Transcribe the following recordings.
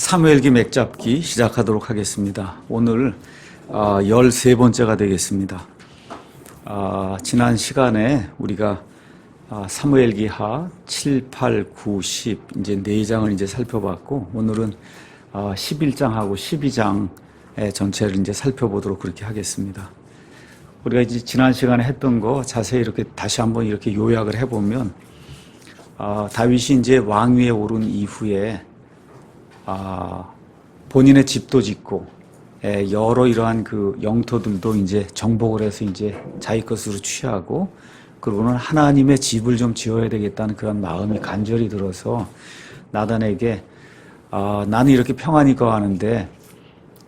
사무엘기 맥잡기 시작하도록 하겠습니다. 오늘 13번째가 되겠습니다. 지난 시간에 우리가 사무엘기하 7, 8, 9, 10 이제 4장을 이제 살펴봤고, 오늘은 11장하고 12장의 전체를 이제 살펴보도록 그렇게 하겠습니다. 우리가 이제 지난 시간에 했던 거 자세히 이렇게 다시 한번 이렇게 요약을 해보면, 다윗이 이제 왕위에 오른 이후에 본인의 집도 짓고 여러 이러한 그 영토들도 이제 정복을 해서 이제 자기 것으로 취하고, 그리고는 하나님의 집을 좀 지어야 되겠다는 그런 마음이 간절히 들어서 나단에게 나는 이렇게 평안히 거하는데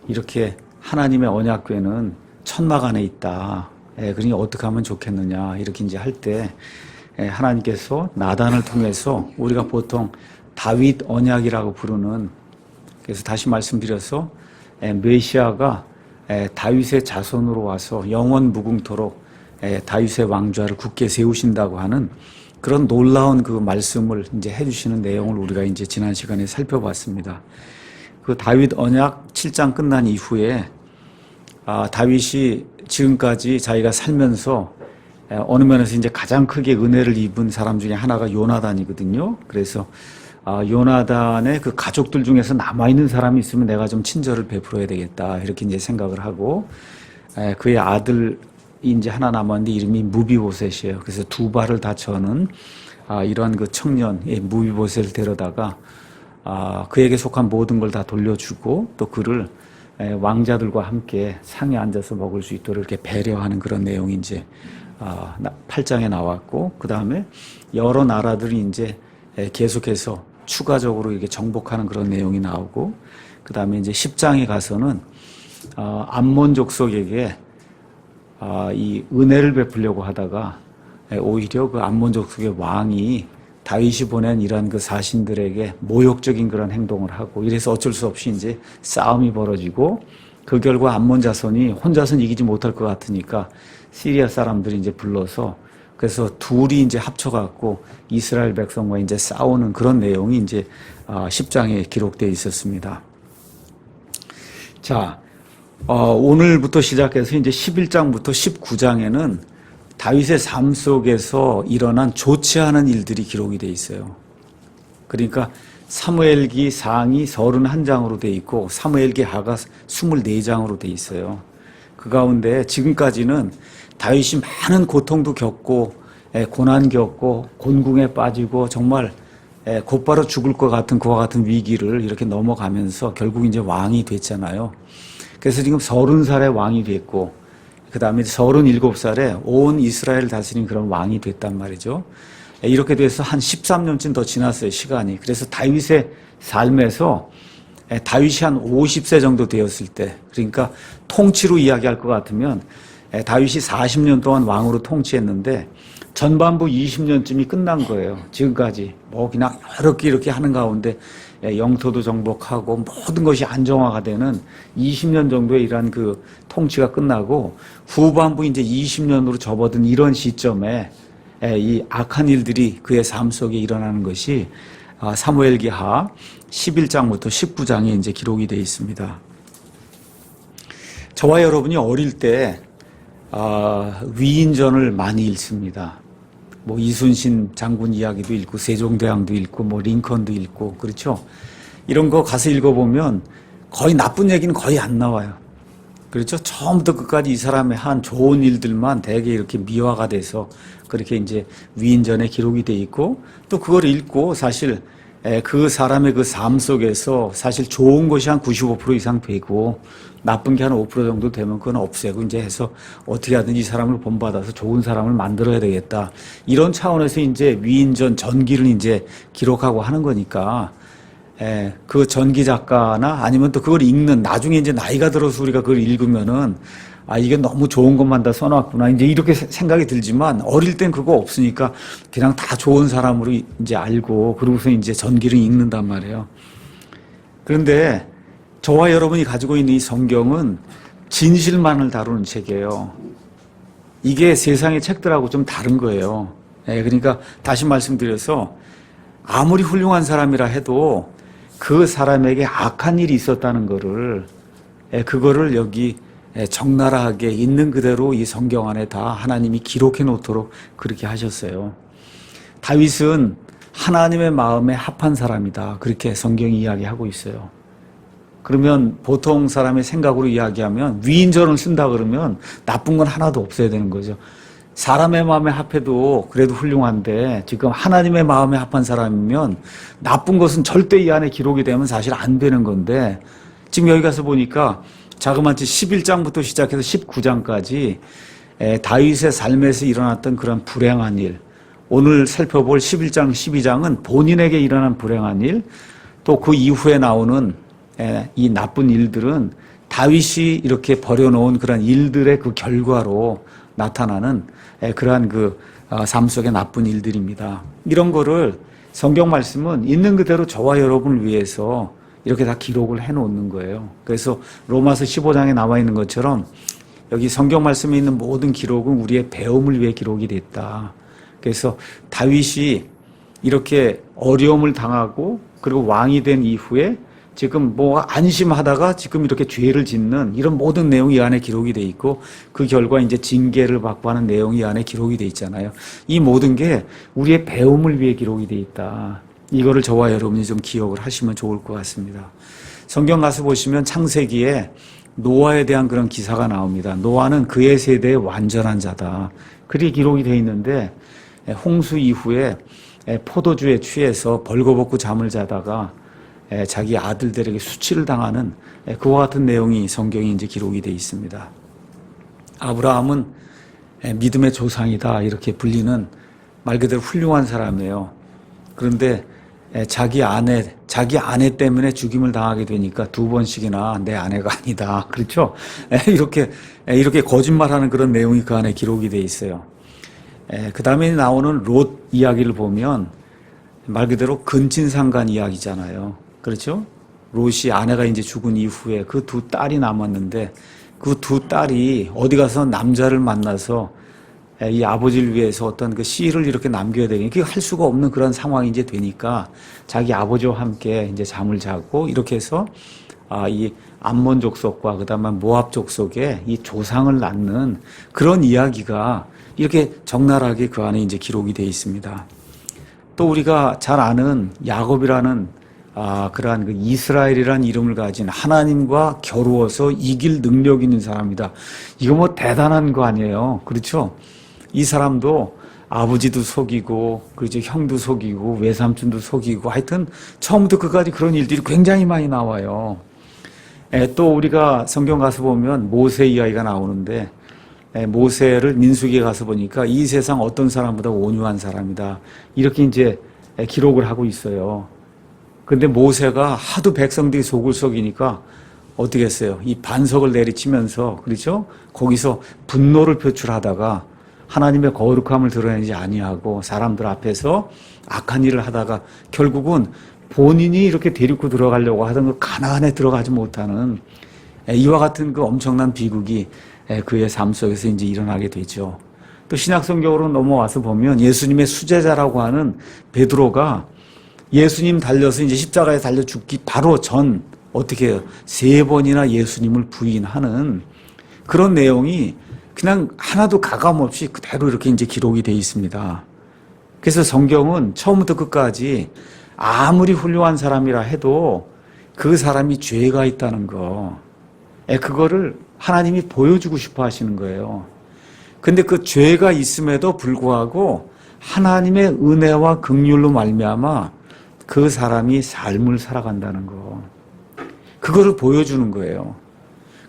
이렇게 하나님의 언약궤는 천막 안에 있다. 그러니 어떻게 하면 좋겠느냐 이렇게 이제 할 때 하나님께서 나단을 통해서 우리가 보통 다윗 언약이라고 부르는, 그래서 다시 말씀드려서 메시아가 다윗의 자손으로 와서 영원 무궁토록 다윗의 왕좌를 굳게 세우신다고 하는 그런 놀라운 그 말씀을 이제 해주시는 내용을 우리가 이제 지난 시간에 살펴봤습니다. 그 다윗 언약 7장 끝난 이후에 다윗이 지금까지 자기가 살면서 어느 면에서 이제 가장 크게 은혜를 입은 사람 중에 하나가 요나단이거든요. 그래서 요나단의 그 가족들 중에서 남아있는 사람이 있으면 내가 좀 친절을 베풀어야 되겠다 이렇게 이제 생각을 하고, 그의 아들이 이제 하나 남았는데 이름이 무비보셋이에요. 그래서 두 발을 다쳐는 이러한 그 청년 무비보셋을 데려다가 그에게 속한 모든 걸 다 돌려주고, 또 그를 왕자들과 함께 상에 앉아서 먹을 수 있도록 이렇게 배려하는 그런 내용이 이제 8장에 나왔고, 그 다음에 여러 나라들이 이제 계속해서 추가적으로 이게 정복하는 그런 내용이 나오고, 그 다음에 이제 10장에 가서는 암몬 족속에게 이 은혜를 베풀려고 하다가 오히려 그 암몬 족속의 왕이 다윗이 보낸 이러한 그 사신들에게 모욕적인 그런 행동을 하고, 이래서 어쩔 수 없이 이제 싸움이 벌어지고, 그 결과 암몬 자손이 혼자서는 이기지 못할 것 같으니까 시리아 사람들이 이제 불러서, 그래서 둘이 이제 합쳐갖고 이스라엘 백성과 이제 싸우는 그런 내용이 이제 10장에 기록되어 있었습니다. 자, 오늘부터 시작해서 이제 11장부터 19장에는 다윗의 삶 속에서 일어난 좋지 않은 일들이 기록이 되어 있어요. 그러니까 사무엘기 상이 31장으로 되어 있고 사무엘기 하가 24장으로 되어 있어요. 그 가운데 지금까지는 다윗이 많은 고통도 겪고 고난 겪고 곤궁에 빠지고 정말 곧바로 죽을 것 같은 그와 같은 위기를 이렇게 넘어가면서 결국 이제 왕이 됐잖아요. 그래서 지금 30살에 왕이 됐고, 그 다음에 37살에 온 이스라엘 다스린 그런 왕이 됐단 말이죠. 이렇게 돼서 한 13년쯤 더 지났어요, 시간이. 그래서 다윗의 삶에서 다윗이 한 50세 정도 되었을 때, 그러니까 통치로 이야기할 것 같으면 다윗이 40년 동안 왕으로 통치했는데 전반부 20년쯤이 끝난 거예요. 지금까지 뭐 그냥 여러 개 이렇게 하는 가운데 영토도 정복하고 모든 것이 안정화가 되는 20년 정도의 이러한 그 통치가 끝나고, 후반부 이제 20년으로 접어든 이런 시점에 이 악한 일들이 그의 삶 속에 일어나는 것이 사무엘기하 11장부터 19장에 이제 기록이 되어 있습니다. 저와 여러분이 어릴 때 위인전을 많이 읽습니다. 뭐 이순신 장군 이야기도 읽고 세종대왕도 읽고 뭐 링컨도 읽고, 그렇죠? 이런 거 가서 읽어보면 거의 나쁜 얘기는 거의 안 나와요. 그렇죠? 처음부터 끝까지 이 사람의 한 좋은 일들만 되게 이렇게 미화가 돼서 그렇게 이제 위인전에 기록이 돼 있고, 또 그걸 읽고 사실 그 사람의 그 삶 속에서 사실 좋은 것이 한 95% 이상 되고 나쁜 게 한 5% 정도 되면 그건 없애고 이제 해서 어떻게 하든 이 사람을 본받아서 좋은 사람을 만들어야 되겠다. 이런 차원에서 이제 위인전 전기를 이제 기록하고 하는 거니까, 그 전기 작가나 아니면 또 그걸 읽는, 나중에 이제 나이가 들어서 우리가 그걸 읽으면은 이게 너무 좋은 것만 다 써놨구나 이제 이렇게 생각이 들지만, 어릴 땐 그거 없으니까 그냥 다 좋은 사람으로 이제 알고 그러고서 이제 전기를 읽는단 말이에요. 그런데 저와 여러분이 가지고 있는 이 성경은 진실만을 다루는 책이에요. 이게 세상의 책들하고 좀 다른 거예요. 그러니까 다시 말씀드려서 아무리 훌륭한 사람이라 해도 그 사람에게 악한 일이 있었다는 거를 그거를 여기 적나라하게 있는 그대로 이 성경 안에 다 하나님이 기록해 놓도록 그렇게 하셨어요. 다윗은 하나님의 마음에 합한 사람이다. 그렇게 성경이 이야기하고 있어요. 그러면 보통 사람의 생각으로 이야기하면 위인전을 쓴다 그러면 나쁜 건 하나도 없어야 되는 거죠. 사람의 마음에 합해도 그래도 훌륭한데 지금 하나님의 마음에 합한 사람이면 나쁜 것은 절대 이 안에 기록이 되면 사실 안 되는 건데 지금 여기 가서 보니까 자그마치 11장부터 시작해서 19장까지 다윗의 삶에서 일어났던 그런 불행한 일, 오늘 살펴볼 11장, 12장은 본인에게 일어난 불행한 일, 또 그 이후에 나오는 이 나쁜 일들은 다윗이 이렇게 벌여놓은 그런 일들의 그 결과로 나타나는 그러한 그 삶 속의 나쁜 일들입니다. 이런 거를 성경 말씀은 있는 그대로 저와 여러분을 위해서 이렇게 다 기록을 해놓는 거예요. 그래서 로마서 15장에 나와 있는 것처럼 여기 성경 말씀에 있는 모든 기록은 우리의 배움을 위해 기록이 됐다. 그래서 다윗이 이렇게 어려움을 당하고 그리고 왕이 된 이후에 지금 뭐 안심하다가 지금 이렇게 죄를 짓는 이런 모든 내용이 이 안에 기록이 돼 있고 그 결과 이제 징계를 받고 하는 내용이 이 안에 기록이 돼 있잖아요. 이 모든 게 우리의 배움을 위해 기록이 돼 있다. 이거를 저와 여러분이 좀 기억을 하시면 좋을 것 같습니다. 성경 가서 보시면 창세기에 노아에 대한 그런 기사가 나옵니다. 노아는 그의 세대의 완전한 자다. 그리 기록이 돼 있는데 홍수 이후에 포도주에 취해서 벌거벗고 잠을 자다가 자기 아들들에게 수치를 당하는 그와 같은 내용이 성경에 이제 기록이 되어 있습니다. 아브라함은 믿음의 조상이다 이렇게 불리는 말 그대로 훌륭한 사람이에요. 그런데 자기 아내 때문에 죽임을 당하게 되니까 두 번씩이나 내 아내가 아니다. 그렇죠? 이렇게 거짓말하는 그런 내용이 그 안에 기록이 되어 있어요. 그 다음에 나오는 롯 이야기를 보면 말 그대로 근친상간 이야기잖아요. 그렇죠? 롯이 아내가 이제 죽은 이후에 그 두 딸이 남았는데 그 두 딸이 어디 가서 남자를 만나서 이 아버지를 위해서 어떤 그 씨를 이렇게 남겨야 되니 그게 할 수가 없는 그런 상황이 이제 되니까 자기 아버지와 함께 이제 잠을 자고 이렇게 해서 이 암몬 족속과 그다음에 모압 족속에 이 조상을 낳는 그런 이야기가 이렇게 적나라하게 그 안에 이제 기록이 되어 있습니다. 또 우리가 잘 아는 야곱이라는 그러한 그 이스라엘이라는 이름을 가진 하나님과 겨루어서 이길 능력 있는 사람이다. 이거 뭐 대단한 거 아니에요. 그렇죠? 이 사람도 아버지도 속이고, 그렇죠? 형도 속이고, 외삼촌도 속이고, 하여튼 처음부터 끝까지 그런 일들이 굉장히 많이 나와요. 또 우리가 성경 가서 보면 모세 이야기가 나오는데, 모세를 민수기에 가서 보니까 이 세상 어떤 사람보다 온유한 사람이다. 이렇게 이제 기록을 하고 있어요. 근데 모세가 하도 백성들이 속을 속이니까 어떻게 했어요? 이 반석을 내리치면서, 그렇죠? 거기서 분노를 표출하다가 하나님의 거룩함을 드러내지 아니하고 사람들 앞에서 악한 일을 하다가 결국은 본인이 이렇게 데리고 들어가려고 하던 그 가나안에 들어가지 못하는 이와 같은 그 엄청난 비극이 그의 삶 속에서 이제 일어나게 되죠. 또 신약성경으로 넘어와서 보면 예수님의 수제자라고 하는 베드로가 예수님 달려서 이제 십자가에 달려 죽기 바로 전 어떻게 해요? 3번이나 예수님을 부인하는 그런 내용이 그냥 하나도 가감 없이 그대로 이렇게 이제 기록이 되어 있습니다. 그래서 성경은 처음부터 끝까지 아무리 훌륭한 사람이라 해도 그 사람이 죄가 있다는 거, 그거를 하나님이 보여주고 싶어 하시는 거예요. 근데 그 죄가 있음에도 불구하고 하나님의 은혜와 긍휼로 말미암아 그 사람이 삶을 살아간다는 거, 그거를 보여주는 거예요.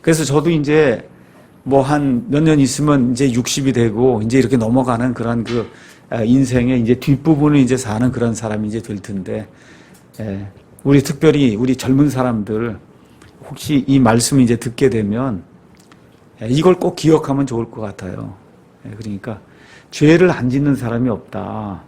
그래서 저도 이제 뭐 한 몇 년 있으면 이제 60이 되고 이제 이렇게 넘어가는 그런 그 인생의 이제 뒷부분을 이제 사는 그런 사람이 이제 될 텐데, 우리 특별히 우리 젊은 사람들 혹시 이 말씀을 이제 듣게 되면 이걸 꼭 기억하면 좋을 것 같아요. 그러니까 죄를 안 짓는 사람이 없다.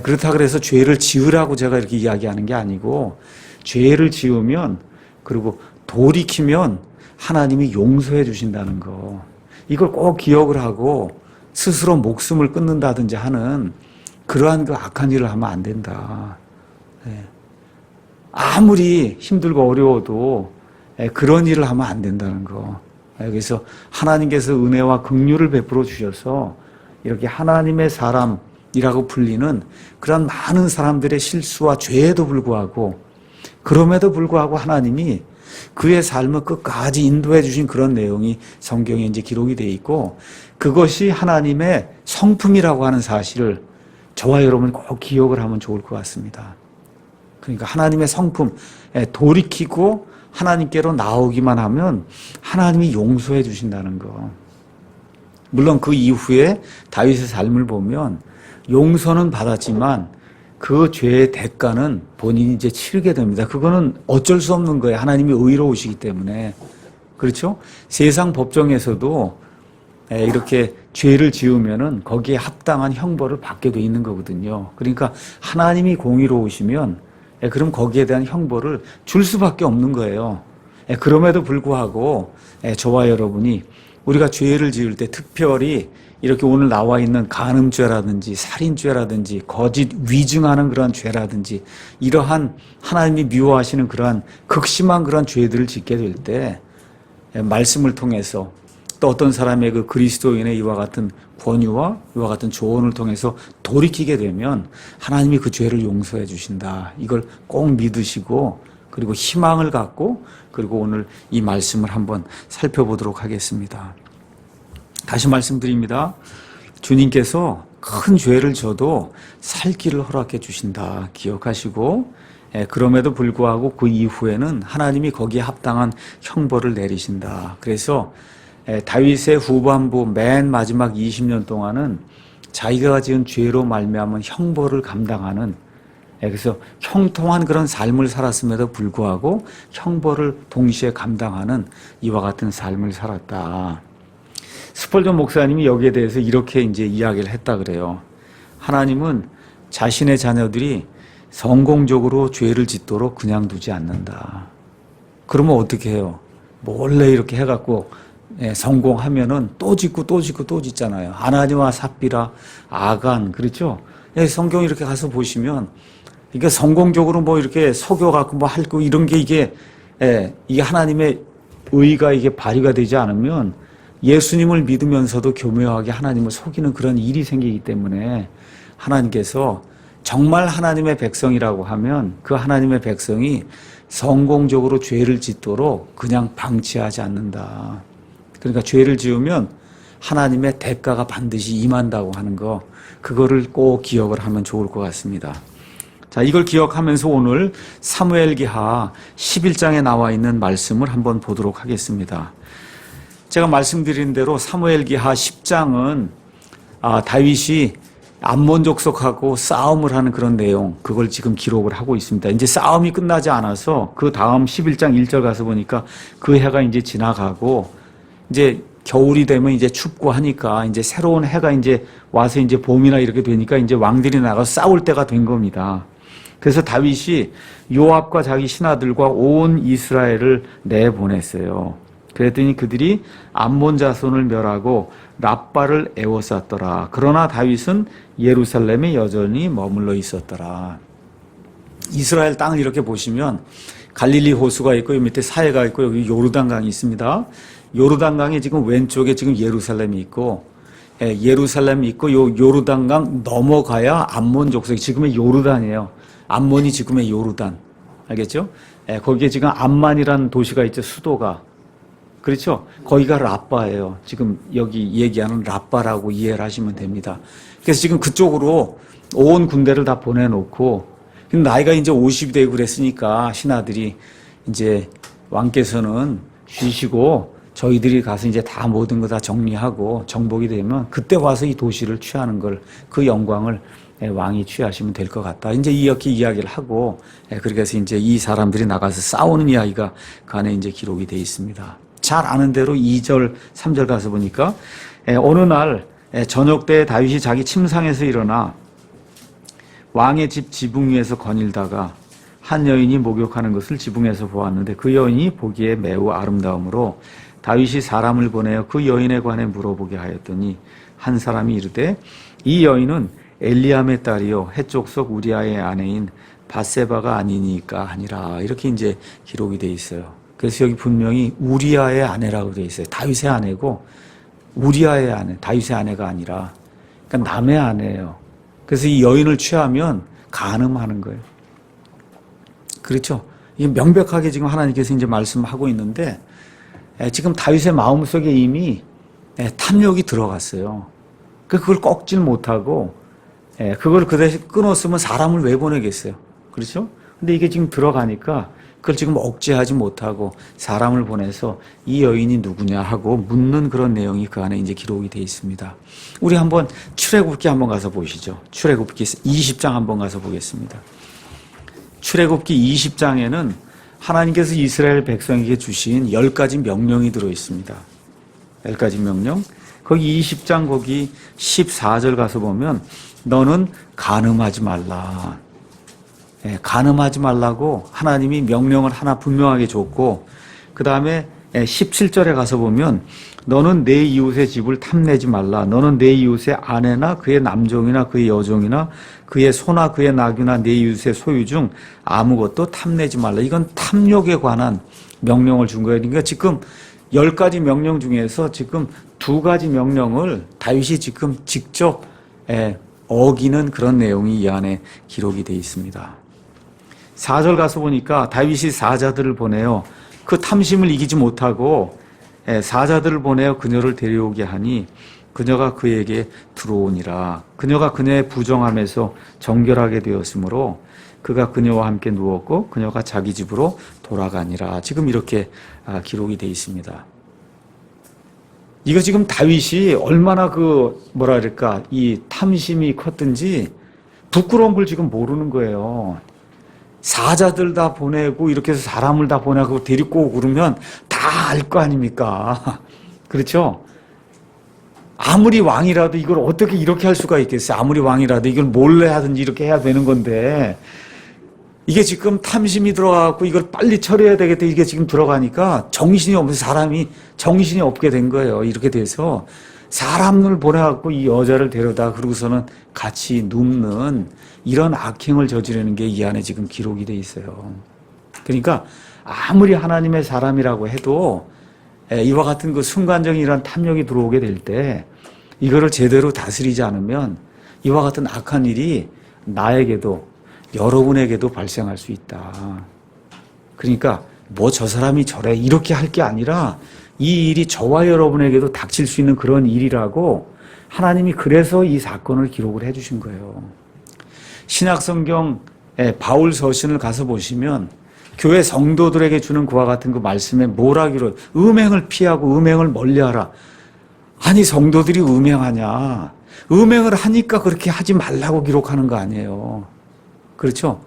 그렇다 그래서 죄를 지으라고 제가 이렇게 이야기하는 게 아니고, 죄를 지으면 그리고 돌이키면 하나님이 용서해 주신다는 거, 이걸 꼭 기억을 하고 스스로 목숨을 끊는다든지 하는 그러한 그 악한 일을 하면 안 된다. 아무리 힘들고 어려워도 그런 일을 하면 안 된다는 거. 그래서 하나님께서 은혜와 긍휼을 베풀어 주셔서 이렇게 하나님의 사람이라고 불리는 그런 많은 사람들의 실수와 죄에도 불구하고, 그럼에도 불구하고 하나님이 그의 삶을 끝까지 인도해 주신 그런 내용이 성경에 이제 기록이 되어 있고, 그것이 하나님의 성품이라고 하는 사실을 저와 여러분 꼭 기억을 하면 좋을 것 같습니다. 그러니까 하나님의 성품, 돌이키고 하나님께로 나오기만 하면 하나님이 용서해 주신다는 거. 물론 그 이후에 다윗의 삶을 보면 용서는 받았지만 그 죄의 대가는 본인이 이제 치르게 됩니다. 그거는 어쩔 수 없는 거예요. 하나님이 의로우시기 때문에. 그렇죠? 세상 법정에서도 이렇게 죄를 지으면은 거기에 합당한 형벌을 받게 돼 있는 거거든요. 그러니까 하나님이 공의로우시면 그럼 거기에 대한 형벌을 줄 수밖에 없는 거예요. 그럼에도 불구하고 저와 여러분이 우리가 죄를 지을 때 특별히 이렇게 오늘 나와 있는 간음죄라든지 살인죄라든지 거짓 위증하는 그런 죄라든지 이러한 하나님이 미워하시는 그러한 극심한 그런 죄들을 짓게 될 때 말씀을 통해서 또 어떤 사람의 그 그리스도인의 이와 같은 권유와 이와 같은 조언을 통해서 돌이키게 되면 하나님이 그 죄를 용서해 주신다. 이걸 꼭 믿으시고 그리고 희망을 갖고 그리고 오늘 이 말씀을 한번 살펴보도록 하겠습니다. 다시 말씀드립니다. 주님께서 큰 죄를 져도 살 길을 허락해 주신다. 기억하시고 그럼에도 불구하고 그 이후에는 하나님이 거기에 합당한 형벌을 내리신다. 그래서 다윗의 후반부 맨 마지막 20년 동안은 자기가 지은 죄로 말미암은 형벌을 감당하는, 그래서 형통한 그런 삶을 살았음에도 불구하고 형벌을 동시에 감당하는 이와 같은 삶을 살았다. 스펄전 목사님이 여기에 대해서 이렇게 이제 이야기를 했다 그래요. 하나님은 자신의 자녀들이 성공적으로 죄를 짓도록 그냥 두지 않는다. 그러면 어떻게 해요? 몰래 이렇게 해갖고 성공하면은 또 짓고 또 짓고 또 짓잖아요. 아나니와 삽비라, 아간, 그렇죠? 성경 이렇게 가서 보시면 이게 성공적으로 뭐 이렇게 속여갖고 뭐 할고 이런 게 이게 하나님의 의가 이게 발휘가 되지 않으면 예수님을 믿으면서도 교묘하게 하나님을 속이는 그런 일이 생기기 때문에 하나님께서 정말 하나님의 백성이라고 하면 그 하나님의 백성이 성공적으로 죄를 짓도록 그냥 방치하지 않는다. 그러니까 죄를 지으면 하나님의 대가가 반드시 임한다고 하는 거, 그거를 꼭 기억을 하면 좋을 것 같습니다. 자, 이걸 기억하면서 오늘 사무엘기하 11장에 나와 있는 말씀을 한번 보도록 하겠습니다. 제가 말씀드린 대로 사무엘기하 10장은 다윗이 암몬 족속하고 싸움을 하는 그런 내용, 그걸 지금 기록을 하고 있습니다. 이제 싸움이 끝나지 않아서 그 다음 11장 1절 가서 보니까 그 해가 이제 지나가고 이제 겨울이 되면 이제 춥고 하니까 이제 새로운 해가 이제 와서 이제 봄이나 이렇게 되니까 이제 왕들이 나가서 싸울 때가 된 겁니다. 그래서 다윗이 요압과 자기 신하들과 온 이스라엘을 내보냈어요. 그랬더니 그들이 암몬 자손을 멸하고 랍바를 에워쌌더라. 그러나 다윗은 예루살렘에 여전히 머물러 있었더라. 이스라엘 땅을 이렇게 보시면 갈릴리 호수가 있고 이 밑에 사해가 있고 여기 요르단강이 있습니다. 요르단강이 지금 왼쪽에 지금 예루살렘이 있고 예루살렘이 있고 요 요르단강 넘어가야 암몬 족속이 지금의 요르단이에요. 암몬이 지금의 요르단. 알겠죠? 거기에 지금 암만이라는 도시가 있죠. 수도가. 그렇죠? 거기가 랍바예요. 지금 여기 얘기하는 랍바라고 이해를 하시면 됩니다. 그래서 지금 그쪽으로 온 군대를 다 보내놓고 나이가 이제 50이 되고 그랬으니까 신하들이 이제 왕께서는 쉬시고 저희들이 가서 이제 다 모든 거 다 정리하고 정복이 되면 그때 와서 이 도시를 취하는 걸, 그 영광을 왕이 취하시면 될 것 같다. 이제 이렇게 이야기를 하고 그렇게 해서 이제 이 사람들이 나가서 싸우는 이야기가 그 안에 이제 기록이 되어 있습니다. 잘 아는 대로 2절, 3절 가서 보니까 어느 날 저녁 때 다윗이 자기 침상에서 일어나 왕의 집 지붕 위에서 거닐다가 한 여인이 목욕하는 것을 지붕에서 보았는데 그 여인이 보기에 매우 아름다움으로 다윗이 사람을 보내어 그 여인에 관해 물어보게 하였더니 한 사람이 이르되 이 여인은 엘리암의 딸이요 헷족속 우리아의 아내인 밧세바가 아니니까 아니라 이렇게 이제 기록이 돼 있어요. 그래서 여기 분명히 우리아의 아내라고 돼 있어요. 다윗의 아내고 우리아의 아내, 다윗의 아내가 아니라 그러니까 남의 아내예요. 그래서 이 여인을 취하면 간음하는 거예요. 그렇죠? 이게 명백하게 지금 하나님께서 이제 말씀하고 있는데 지금 다윗의 마음속에 이미 탐욕이 들어갔어요. 그걸 꺾질 못하고 그걸 그 대신 끊었으면 사람을 왜 보내겠어요? 그렇죠? 근데 이게 지금 들어가니까 그걸 지금 억제하지 못하고 사람을 보내서 이 여인이 누구냐 하고 묻는 그런 내용이 그 안에 이제 기록이 되어 있습니다. 우리 한번 출애굽기 한번 가서 보시죠. 출애굽기 20장 한번 가서 보겠습니다. 출애굽기 20장에는 하나님께서 이스라엘 백성에게 주신 10가지 명령이 들어 있습니다. 10가지 명령. 거기 20장 거기 14절 가서 보면 너는 간음하지 말라. 간음하지 말라고 하나님이 명령을 하나 분명하게 줬고 그 다음에 17절에 가서 보면 너는 내 이웃의 집을 탐내지 말라. 너는 내 이웃의 아내나 그의 남종이나 그의 여종이나 그의 소나 그의 낙이나 내 이웃의 소유 중 아무것도 탐내지 말라. 이건 탐욕에 관한 명령을 준 거예요. 그러니까 지금 10가지 명령 중에서 지금 2가지 명령을 다윗이 지금 직접 어기는 그런 내용이 이 안에 기록이 되어 있습니다. 4절 가서 보니까 다윗이 사자들을 보내어 그 탐심을 이기지 못하고 사자들을 보내어 그녀를 데려오게 하니 그녀가 그에게 들어오니라. 그녀가 그녀의 부정함에서 정결하게 되었으므로 그가 그녀와 함께 누웠고 그녀가 자기 집으로 돌아가니라. 지금 이렇게 기록이 되어 있습니다. 이거 지금 다윗이 얼마나 이 탐심이 컸든지 부끄러운 걸 지금 모르는 거예요. 사자들 다 보내고 이렇게 해서 사람을 다 보내고 데리고 오고 그러면 다 알 거 아닙니까? 그렇죠? 아무리 왕이라도 이걸 어떻게 이렇게 할 수가 있겠어요? 아무리 왕이라도 이걸 몰래 하든지 이렇게 해야 되는 건데 이게 지금 탐심이 들어가고 이걸 빨리 처리해야 되겠다 이게 지금 들어가니까 정신이 없어서 사람이 정신이 없게 된 거예요. 이렇게 돼서 사람을 보내갖고 이 여자를 데려다 그러고서는 같이 눕는 이런 악행을 저지르는 게 이 안에 지금 기록이 돼 있어요. 그러니까 아무리 하나님의 사람이라고 해도 이와 같은 그 순간적인 이런 탐욕이 들어오게 될 때 이거를 제대로 다스리지 않으면 이와 같은 악한 일이 나에게도 여러분에게도 발생할 수 있다. 그러니까 뭐 저 사람이 저래 이렇게 할 게 아니라 이 일이 저와 여러분에게도 닥칠 수 있는 그런 일이라고 하나님이 그래서 이 사건을 기록을 해 주신 거예요. 신약성경 바울 서신을 가서 보시면 교회 성도들에게 주는 그와 같은 그 말씀에 뭐라기로 음행을 피하고 음행을 멀리하라. 아니 성도들이 음행하냐. 음행을 하니까 그렇게 하지 말라고 기록하는 거 아니에요. 그렇죠?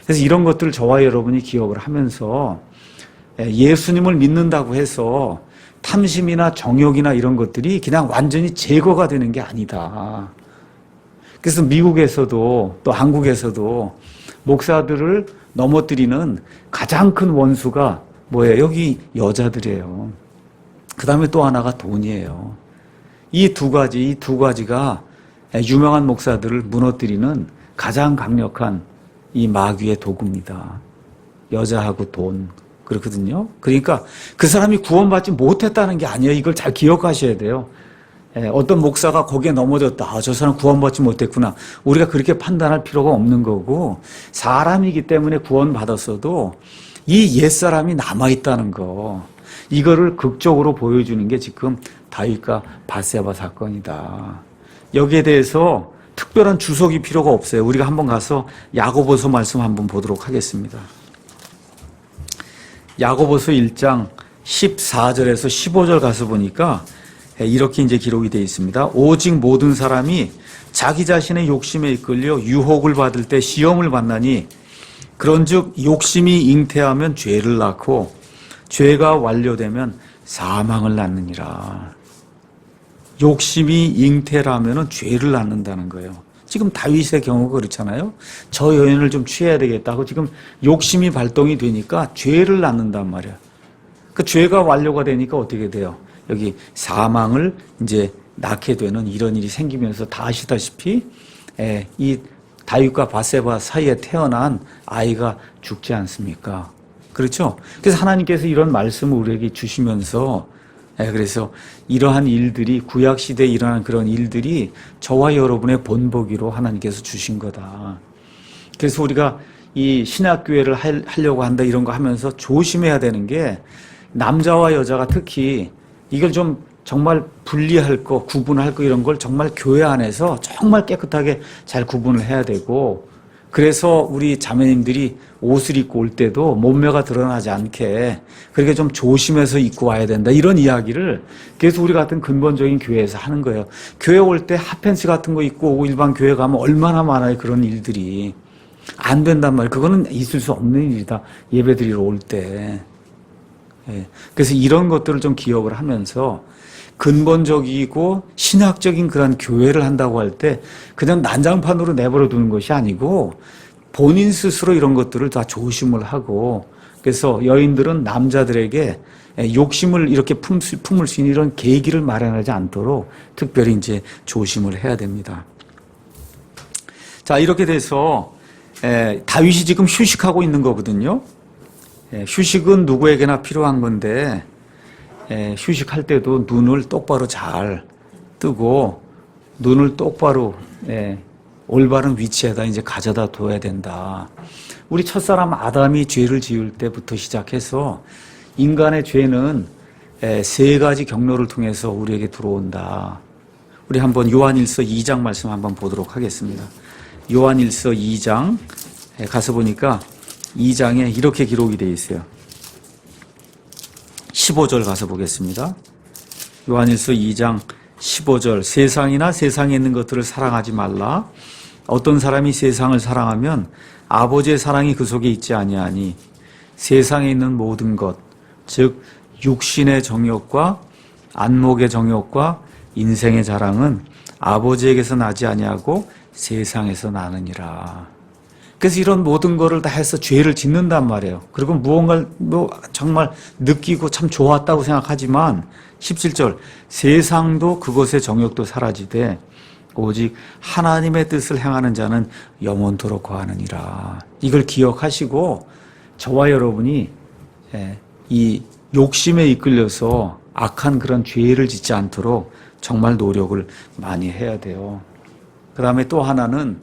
그래서 이런 것들을 저와 여러분이 기억을 하면서 예수님을 믿는다고 해서 탐심이나 정욕이나 이런 것들이 그냥 완전히 제거가 되는 게 아니다. 그래서 미국에서도 또 한국에서도 목사들을 넘어뜨리는 가장 큰 원수가 뭐예요? 여기 여자들이에요. 그 다음에 또 하나가 돈이에요. 이 두 가지가 유명한 목사들을 무너뜨리는 가장 강력한 이 마귀의 도구입니다. 여자하고 돈. 그렇거든요. 그러니까 그 사람이 구원받지 못했다는 게 아니에요. 이걸 잘 기억하셔야 돼요. 어떤 목사가 거기에 넘어졌다. 저 사람 구원받지 못했구나. 우리가 그렇게 판단할 필요가 없는 거고 사람이기 때문에 구원받았어도 이 옛사람이 남아있다는 거. 이거를 극적으로 보여주는 게 지금 다윗과 밧세바 사건이다. 여기에 대해서 특별한 주석이 필요가 없어요. 우리가 한번 가서 야고보서 말씀 한번 보도록 하겠습니다. 야고보서 1장 14절에서 15절 가서 보니까 이렇게 이제 기록이 되어 있습니다. 오직 모든 사람이 자기 자신의 욕심에 이끌려 유혹을 받을 때 시험을 받나니 그런즉 욕심이 잉태하면 죄를 낳고 죄가 완료되면 사망을 낳느니라. 욕심이 잉태라면은 죄를 낳는다는 거예요. 지금 다윗의 경우가 그렇잖아요. 저 여인을 좀 취해야 되겠다고 지금 욕심이 발동이 되니까 죄를 낳는단 말이야. 그 죄가 완료가 되니까 어떻게 돼요? 여기 사망을 이제 낳게 되는 이런 일이 생기면서 다 아시다시피 이 다윗과 바세바 사이에 태어난 아이가 죽지 않습니까? 그렇죠? 그래서 하나님께서 이런 말씀을 우리에게 주시면서 그래서 이러한 일들이 구약 시대에 일어난 그런 일들이 저와 여러분의 본보기로 하나님께서 주신 거다. 그래서 우리가 이 신학교회를 하려고 한다 이런 거 하면서 조심해야 되는 게 남자와 여자가 특히 이걸 좀 정말 분리할 거, 구분할 거 이런 걸 정말 교회 안에서 정말 깨끗하게 잘 구분을 해야 되고 그래서 우리 자매님들이 옷을 입고 올 때도 몸매가 드러나지 않게 그렇게 좀 조심해서 입고 와야 된다. 이런 이야기를 그래서 우리 같은 근본적인 교회에서 하는 거예요. 교회 올 때 핫팬츠 같은 거 입고 오고 일반 교회 가면 얼마나 많아요. 그런 일들이. 안 된단 말이에요. 그거는 있을 수 없는 일이다. 예배 드리러 올 때. 그래서 이런 것들을 좀 기억을 하면서 근본적이고 신학적인 그런 교회를 한다고 할 때 그냥 난장판으로 내버려 두는 것이 아니고 본인 스스로 이런 것들을 다 조심을 하고 그래서 여인들은 남자들에게 욕심을 이렇게 품을 수 있는 이런 계기를 마련하지 않도록 특별히 이제 조심을 해야 됩니다. 자, 이렇게 돼서 다윗이 지금 휴식하고 있는 거거든요. 휴식은 누구에게나 필요한 건데 휴식할 때도 눈을 똑바로 잘 뜨고 눈을 똑바로 올바른 위치에다 이제 가져다 둬야 된다. 우리 첫사람 아담이 죄를 지을 때부터 시작해서 인간의 죄는 세 가지 경로를 통해서 우리에게 들어온다. 우리 한번 요한일서 2장 말씀 한번 보도록 하겠습니다. 요한일서 2장 가서 보니까 2장에 이렇게 기록이 되어 있어요. 15절 가서 보겠습니다. 요한일서 2장 15절 세상이나 세상에 있는 것들을 사랑하지 말라. 어떤 사람이 세상을 사랑하면 아버지의 사랑이 그 속에 있지 아니하니 세상에 있는 모든 것, 즉 육신의 정욕과 안목의 정욕과 인생의 자랑은 아버지에게서 나지 아니하고 세상에서 나느니라. 그래서 이런 모든 거를 다 해서 죄를 짓는단 말이에요. 그리고 무언가를 정말 느끼고 참 좋았다고 생각하지만 17절 세상도 그것의 정욕도 사라지되 오직 하나님의 뜻을 행하는 자는 영원토록 거하느니라. 이걸 기억하시고 저와 여러분이 이 욕심에 이끌려서 악한 그런 죄를 짓지 않도록 정말 노력을 많이 해야 돼요. 그 다음에 또 하나는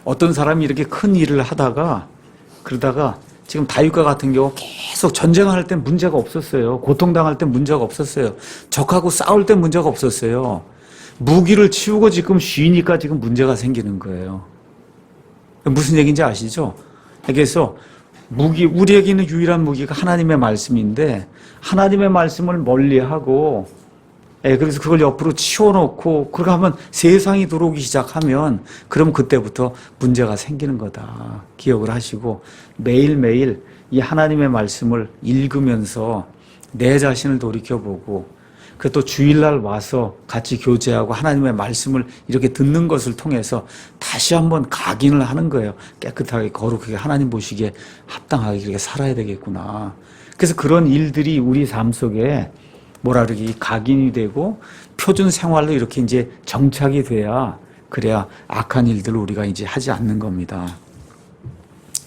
어떤 사람이 이렇게 큰 일을 하다가 그러다가 지금 다윗과 같은 경우 계속 전쟁할 땐 문제가 없었어요. 고통당할 땐 문제가 없었어요. 적하고 싸울 땐 문제가 없었어요. 무기를 치우고 지금 쉬니까 지금 문제가 생기는 거예요. 무슨 얘기인지 아시죠? 그래서 우리에게 있는 유일한 무기가 하나님의 말씀인데 하나님의 말씀을 멀리하고 그래서 그걸 옆으로 치워놓고 그렇게 하면 세상이 들어오기 시작하면 그럼 그때부터 문제가 생기는 거다. 기억을 하시고 매일매일 이 하나님의 말씀을 읽으면서 내 자신을 돌이켜보고 그 또 주일날 와서 같이 교제하고 하나님의 말씀을 이렇게 듣는 것을 통해서 다시 한번 각인을 하는 거예요. 깨끗하게 거룩하게 하나님 보시기에 합당하게 이렇게 살아야 되겠구나. 그래서 그런 일들이 우리 삶 속에 뭐라 그러기 각인이 되고 표준 생활로 이렇게 이제 정착이 돼야 그래야 악한 일들을 우리가 이제 하지 않는 겁니다.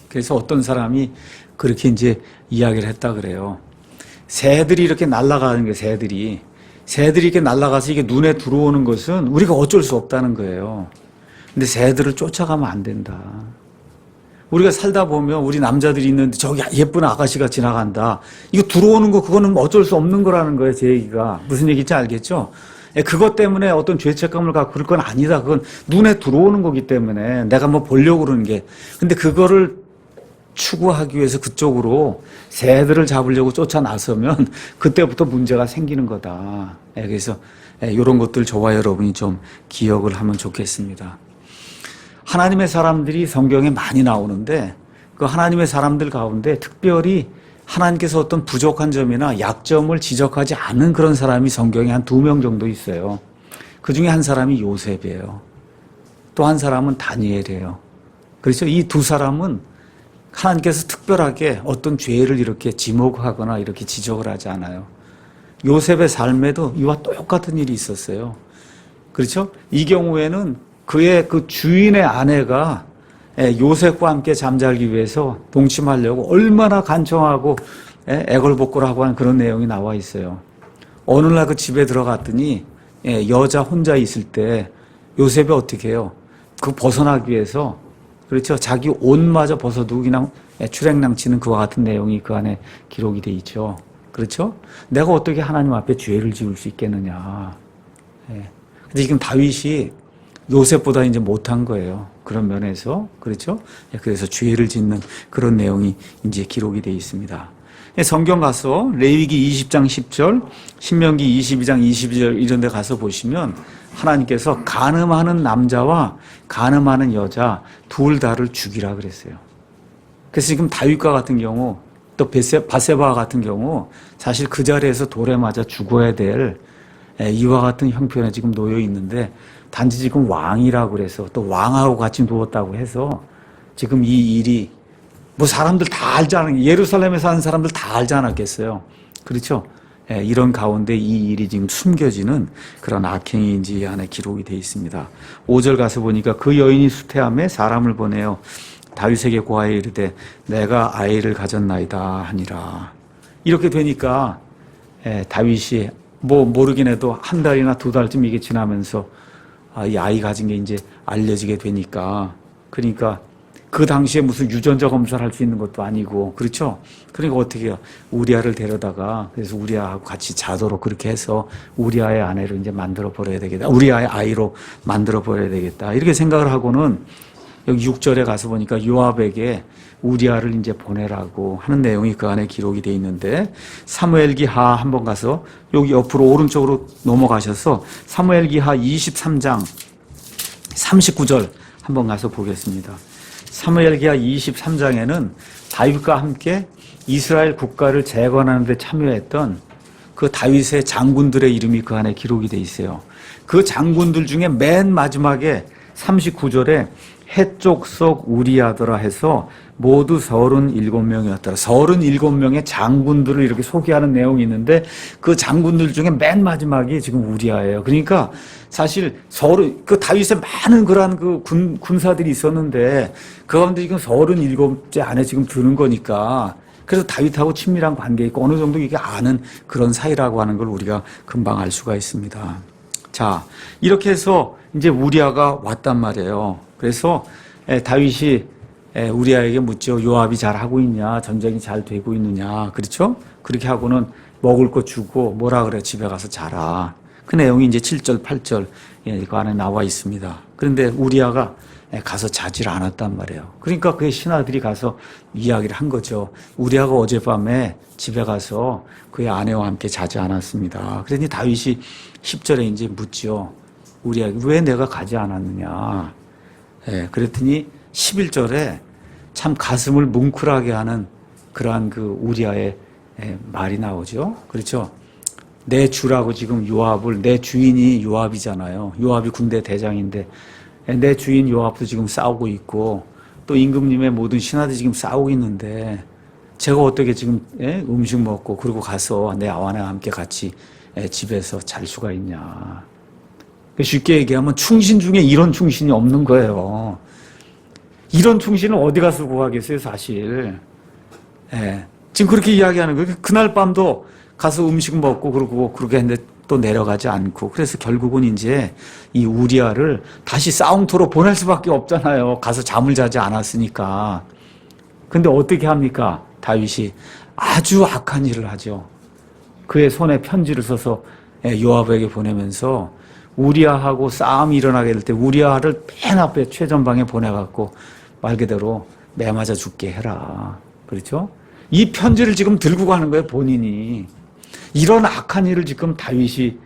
그래서 어떤 사람이 그렇게 이제 이야기를 했다 그래요. 새들이 이렇게 날아가는 게 새들이 이렇게 날아가서 이게 눈에 들어오는 것은 우리가 어쩔 수 없다는 거예요. 근데 새들을 쫓아가면 안 된다. 우리가 살다 보면 우리 남자들이 있는데 저기 예쁜 아가씨가 지나간다. 이거 들어오는 거 그거는 어쩔 수 없는 거라는 거예요. 제 얘기가. 무슨 얘기인지 알겠죠? 그것 때문에 어떤 죄책감을 갖고 그럴 건 아니다. 그건 눈에 들어오는 거기 때문에 내가 뭐 보려고 그러는 게. 근데 그거를 추구하기 위해서 그쪽으로 새들을 잡으려고 쫓아나서면 그때부터 문제가 생기는 거다. 그래서 이런 것들 저와 여러분이 좀 기억을 하면 좋겠습니다. 하나님의 사람들이 성경에 많이 나오는데 그 하나님의 사람들 가운데 특별히 하나님께서 어떤 부족한 점이나 약점을 지적하지 않은 그런 사람이 성경에 한 2명 정도 있어요. 그 중에 한 사람이 요셉이에요. 또 한 사람은 다니엘이에요. 그래서 이 두 사람은 하나님께서 특별하게 어떤 죄를 이렇게 지목하거나 이렇게 지적을 하지 않아요. 요셉의 삶에도 이와 똑같은 일이 있었어요. 그렇죠? 이 경우에는 그의 그 주인의 아내가 요셉과 함께 잠자기 위해서 동침하려고 얼마나 간청하고 애걸복걸하고 하는 그런 내용이 나와 있어요. 어느 날 그 집에 들어갔더니 여자 혼자 있을 때 요셉이 어떻게 해요? 그 벗어나기 위해서 그렇죠. 자기 옷마저 벗어두고 그냥 출행낭치는 그와 같은 내용이 그 안에 기록이 돼 있죠. 그렇죠? 내가 어떻게 하나님 앞에 죄를 지을 수 있겠느냐. 근데 지금 다윗이 요셉보다 이제 못한 거예요. 그런 면에서. 그렇죠? 그래서 죄를 짓는 그런 내용이 이제 기록이 돼 있습니다. 성경 가서 레위기 20장 10절, 신명기 22장 22절 이런 데 가서 보시면 하나님께서 간음하는 남자와 간음하는 여자 둘 다를 죽이라 그랬어요. 그래서 지금 다윗과 같은 경우 또 바세바와 같은 경우 사실 그 자리에서 돌에 맞아 죽어야 될 이와 같은 형편에 지금 놓여 있는데 단지 지금 왕이라고 그래서 또 왕하고 같이 누웠다고 해서 지금 이 일이 뭐 사람들 다 알지 않았, 예루살렘에 사는 사람들 다 알지 않았겠어요. 그렇죠? 이런 가운데 이 일이 지금 숨겨지는 그런 악행인지 안에 기록이 되어 있습니다. 5절 가서 보니까 그 여인이 수태함에 사람을 보내어 다윗에게 고하여 이르되 내가 아이를 가졌나이다 하니라. 이렇게 되니까 다윗이 뭐 모르긴 해도 한 달이나 두 달쯤 이게 지나면서 이 아이 가진 게 이제 알려지게 되니까 그러니까 그 당시에 무슨 유전자 검사를 할 수 있는 것도 아니고 그렇죠? 그러니까 어떻게 해요? 우리아를 데려다가 그래서 우리아하고 같이 자도록 그렇게 해서 우리아의 아내로 이제 만들어 버려야 되겠다. 우리아의 아이로 만들어 버려야 되겠다. 이렇게 생각을 하고는 여기 6절에 가서 보니까 요압에게 우리아를 이제 보내라고 하는 내용이 그 안에 기록이 되어 있는데 사무엘기하 한번 가서 여기 옆으로 오른쪽으로 넘어가셔서 사무엘기하 23장 39절 한번 가서 보겠습니다. 사무엘기하 23장에는 다윗과 함께 이스라엘 국가를 재건하는 데 참여했던 그 다윗의 장군들의 이름이 그 안에 기록이 되어 있어요. 그 장군들 중에 맨 마지막에 39절에 해족속 우리아더라 해서 모두 37명이었더라. 37명의 장군들을 이렇게 소개하는 내용이 있는데 그 장군들 중에 맨 마지막이 지금 우리아예요. 그러니까 사실 그 다윗의 많은 그러한 그 군사들이 있었는데 그 가운데 지금 37째 안에 지금 드는 거니까 그래서 다윗하고 친밀한 관계 있고 어느 정도 이게 아는 그런 사이라고 하는 걸 우리가 금방 알 수가 있습니다. 자, 이렇게 해서 이제 우리아가 왔단 말이에요. 그래서 다윗이 우리아에게 묻죠. 요압이 잘 하고 있냐? 전쟁이 잘 되고 있느냐? 그렇죠? 그렇게 하고는 먹을 거 주고 뭐라 그래? 집에 가서 자라. 그 내용이 이제 7절, 8절 그 안에 나와 있습니다. 그런데 우리아가 가서 자질 않았단 말이에요. 그러니까 그의 신하들이 가서 이야기를 한 거죠. 우리아가 어젯밤에 집에 가서 그의 아내와 함께 자지 않았습니다. 그러니 다윗이 10절에 이제 묻죠. 우리아에게 왜 내가 가지 않았느냐? 그랬더니 11절에 참 가슴을 뭉클하게 하는 그러한 그 우리아의 말이 나오죠. 그렇죠? 내 주라고 지금 요압을, 내 주인이 요압이잖아요. 요압이 군대 대장인데 내 주인 요압도 지금 싸우고 있고 또 임금님의 모든 신하들이 지금 싸우고 있는데 제가 어떻게 지금 음식 먹고 그러고 가서 내 아내와 함께 같이 집에서 잘 수가 있냐. 쉽게 얘기하면 충신 중에 이런 충신이 없는 거예요. 이런 충신을 어디 가서 구하겠어요, 사실. 지금 그렇게 이야기하는 거예요. 그날 밤도 가서 음식 먹고 그러고 그렇게 했는데 또 내려가지 않고 그래서 결국은 이제 이 우리아를 다시 싸움터로 보낼 수밖에 없잖아요. 가서 잠을 자지 않았으니까. 근데 어떻게 합니까? 다윗이 아주 악한 일을 하죠. 그의 손에 편지를 써서 요압에게 보내면서 우리아하고 싸움이 일어나게 될 때 우리아를 맨 앞에 최전방에 보내갖고 말 그대로 매맞아 죽게 해라. 그렇죠? 이 편지를 지금 들고 가는 거예요, 본인이. 이런 악한 일을 지금 다윗이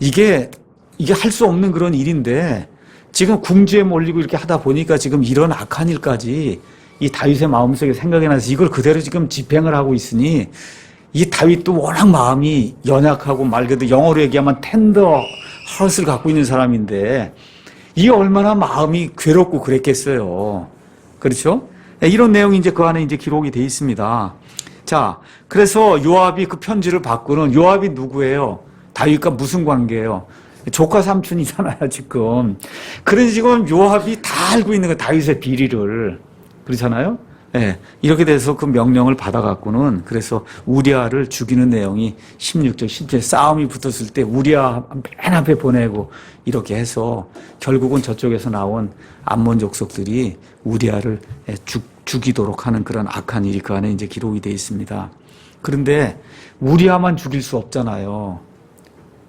이게 할 수 없는 그런 일인데 지금 궁지에 몰리고 이렇게 하다 보니까 지금 이런 악한 일까지 이 다윗의 마음속에 생각이 나서 이걸 그대로 지금 집행을 하고 있으니 이 다윗도 워낙 마음이 연약하고 말 그대로 영어로 얘기하면 텐더 헐스를 갖고 있는 사람인데 이게 얼마나 마음이 괴롭고 그랬겠어요. 그렇죠? 이런 내용이 이제 그 안에 이제 기록이 돼 있습니다. 자, 그래서 요압이 그 편지를 받고는 요압이 누구예요? 다윗과 무슨 관계예요? 조카 삼촌이잖아요, 지금. 그래서 지금 요압이 다 알고 있는 거 다윗의 비리를. 그렇잖아요? 예. 이렇게 돼서 그 명령을 받아갖고는 그래서 우리아를 죽이는 내용이 16절, 17절 싸움이 붙었을 때 우리아 맨 앞에 보내고 이렇게 해서 결국은 저쪽에서 나온 암몬 족속들이 우리아를 죽이도록 하는 그런 악한 일이 그 안에 이제 기록이 되어 있습니다. 그런데 우리아만 죽일 수 없잖아요.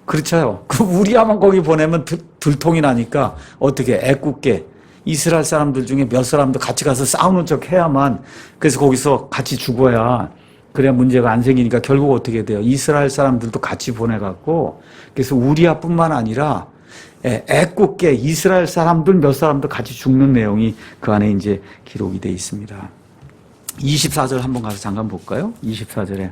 그렇죠. 그 우리아만 거기 보내면 들통이 나니까 어떻게 애꿎게 이스라엘 사람들 중에 몇 사람도 같이 가서 싸우는 척 해야만 그래서 거기서 같이 죽어야 그래야 문제가 안 생기니까 결국 어떻게 돼요? 이스라엘 사람들도 같이 보내갖고 그래서 우리아뿐만 아니라 애꿎게 이스라엘 사람들 몇 사람도 같이 죽는 내용이 그 안에 이제 기록이 되어 있습니다. 24절 한번 가서 잠깐 볼까요? 24절에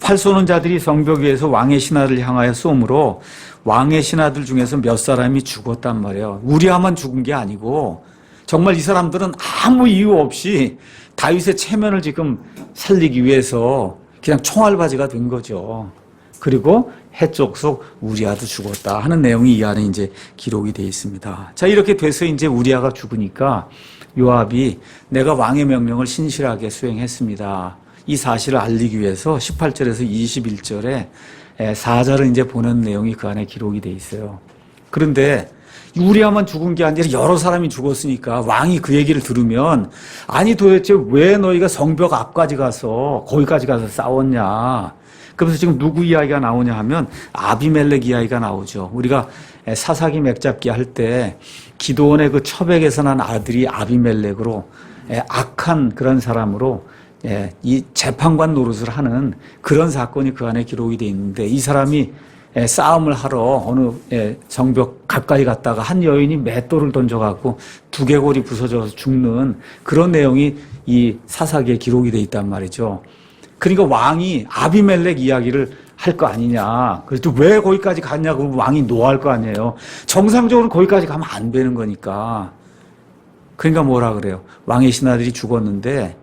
활 쏘는 자들이 성벽 위에서 왕의 신하를 향하여 쏘므로 왕의 신하들 중에서 몇 사람이 죽었단 말이에요. 우리아만 죽은 게 아니고 정말 이 사람들은 아무 이유 없이 다윗의 체면을 지금 살리기 위해서 그냥 총알바지가 된 거죠. 그리고 해쪽 속 우리아도 죽었다 하는 내용이 이 안에 이제 기록이 되어 있습니다. 자, 이렇게 돼서 이제 우리아가 죽으니까 요압이 내가 왕의 명령을 신실하게 수행했습니다. 이 사실을 알리기 위해서 18절에서 21절에 사자를 이제 보낸 내용이 그 안에 기록이 돼 있어요. 그런데 우리아만 죽은 게 아니라 여러 사람이 죽었으니까 왕이 그 얘기를 들으면 아니 도대체 왜 너희가 성벽 앞까지 가서 거기까지 가서 싸웠냐. 그래서 지금 누구 이야기가 나오냐 하면 아비멜렉 이야기가 나오죠. 우리가 사사기 맥잡기 할 때 기드온의 그 처백에서 난 아들이 아비멜렉으로 악한 그런 사람으로 이 재판관 노릇을 하는 그런 사건이 그 안에 기록이 되어 있는데 이 사람이 싸움을 하러 어느 성벽 가까이 갔다가 한 여인이 맷돌을 던져갖고 두개골이 부서져서 죽는 그런 내용이 이 사사기에 기록이 되어 있단 말이죠. 그러니까 왕이 아비멜렉 이야기를 할 거 아니냐. 그래서 왜 거기까지 갔냐고 왕이 노할 거 아니에요. 정상적으로 거기까지 가면 안 되는 거니까. 그러니까 뭐라 그래요. 왕의 신하들이 죽었는데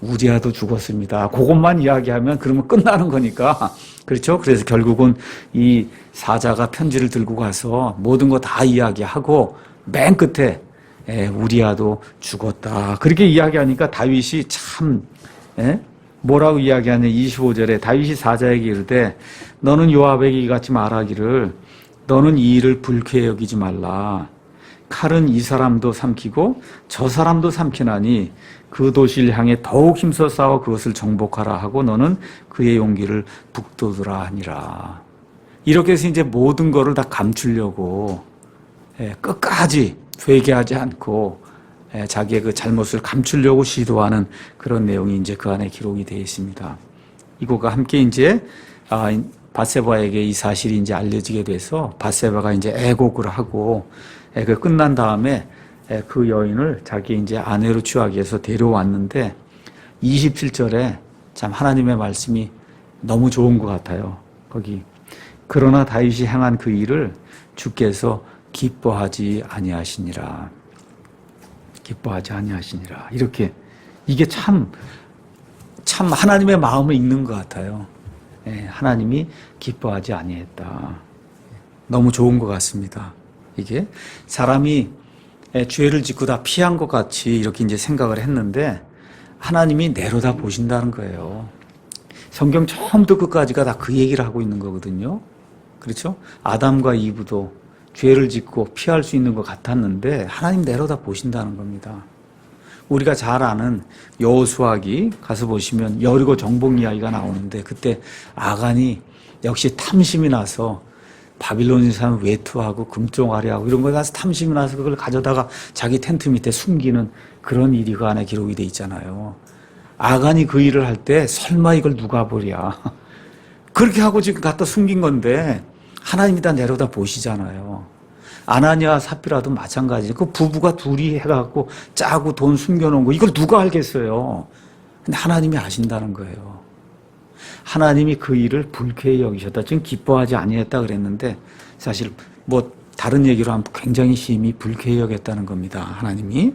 우리아도 죽었습니다. 그것만 이야기하면 그러면 끝나는 거니까. 그렇죠? 그래서 결국은 이 사자가 편지를 들고 가서 모든 거 다 이야기하고 맨 끝에 우리아도 죽었다. 그렇게 이야기하니까 다윗이 참 뭐라고 이야기하냐. 25절에 다윗이 사자에게 이르되 너는 요압에게 이같이 말하기를 너는 이 일을 불쾌히 여기지 말라. 칼은 이 사람도 삼키고 저 사람도 삼키나니 그 도시를 향해 더욱 힘써 싸워 그것을 정복하라 하고 너는 그의 용기를 북돋으라 하니라. 이렇게 해서 이제 모든 거를 다 감추려고 끝까지 회개하지 않고 자기의 그 잘못을 감추려고 시도하는 그런 내용이 이제 그 안에 기록이 되어 있습니다. 이거가 함께 이제 밧세바에게 이 사실이 이제 알려지게 돼서 밧세바가 이제 애곡을 하고 그 끝난 다음에 그 여인을 자기 이제 아내로 취하기 위해서 데려왔는데 27절에 참 하나님의 말씀이 너무 좋은 것 같아요. 거기 그러나 다윗이 행한 그 일을 주께서 기뻐하지 아니하시니라. 기뻐하지 아니하시니라. 이렇게 이게 참 하나님의 마음을 읽는 것 같아요. 하나님이 기뻐하지 아니했다. 너무 좋은 것 같습니다. 이게 사람이 죄를 짓고 다 피한 것 같이 이렇게 이제 생각을 했는데 하나님이 내려다 보신다는 거예요. 성경 처음부터 끝까지가 다 그 얘기를 하고 있는 거거든요. 그렇죠? 아담과 이브도 죄를 짓고 피할 수 있는 것 같았는데 하나님 내려다 보신다는 겁니다. 우리가 잘 아는 여호수아기 가서 보시면 여리고 정복 이야기가 나오는데 그때 아간이 역시 탐심이 나서 바빌론인 사람 외투하고 금종아리하고 이런 거에 가서 탐심이 나서 그걸 가져다가 자기 텐트 밑에 숨기는 그런 일이 그 안에 기록이 돼 있잖아요. 아간이 그 일을 할 때 설마 이걸 누가 보랴. 그렇게 하고 지금 갖다 숨긴 건데 하나님이 다 내려다 보시잖아요. 아나니아 삽비라도 마찬가지죠. 그 부부가 둘이 해갖고 짜고 돈 숨겨놓은 거 이걸 누가 알겠어요. 근데 하나님이 아신다는 거예요. 하나님이 그 일을 불쾌히 여기셨다. 지금 기뻐하지 아니했다 그랬는데 사실 뭐 다른 얘기로 하면 굉장히 심히 불쾌히 여겼다는 겁니다. 하나님이.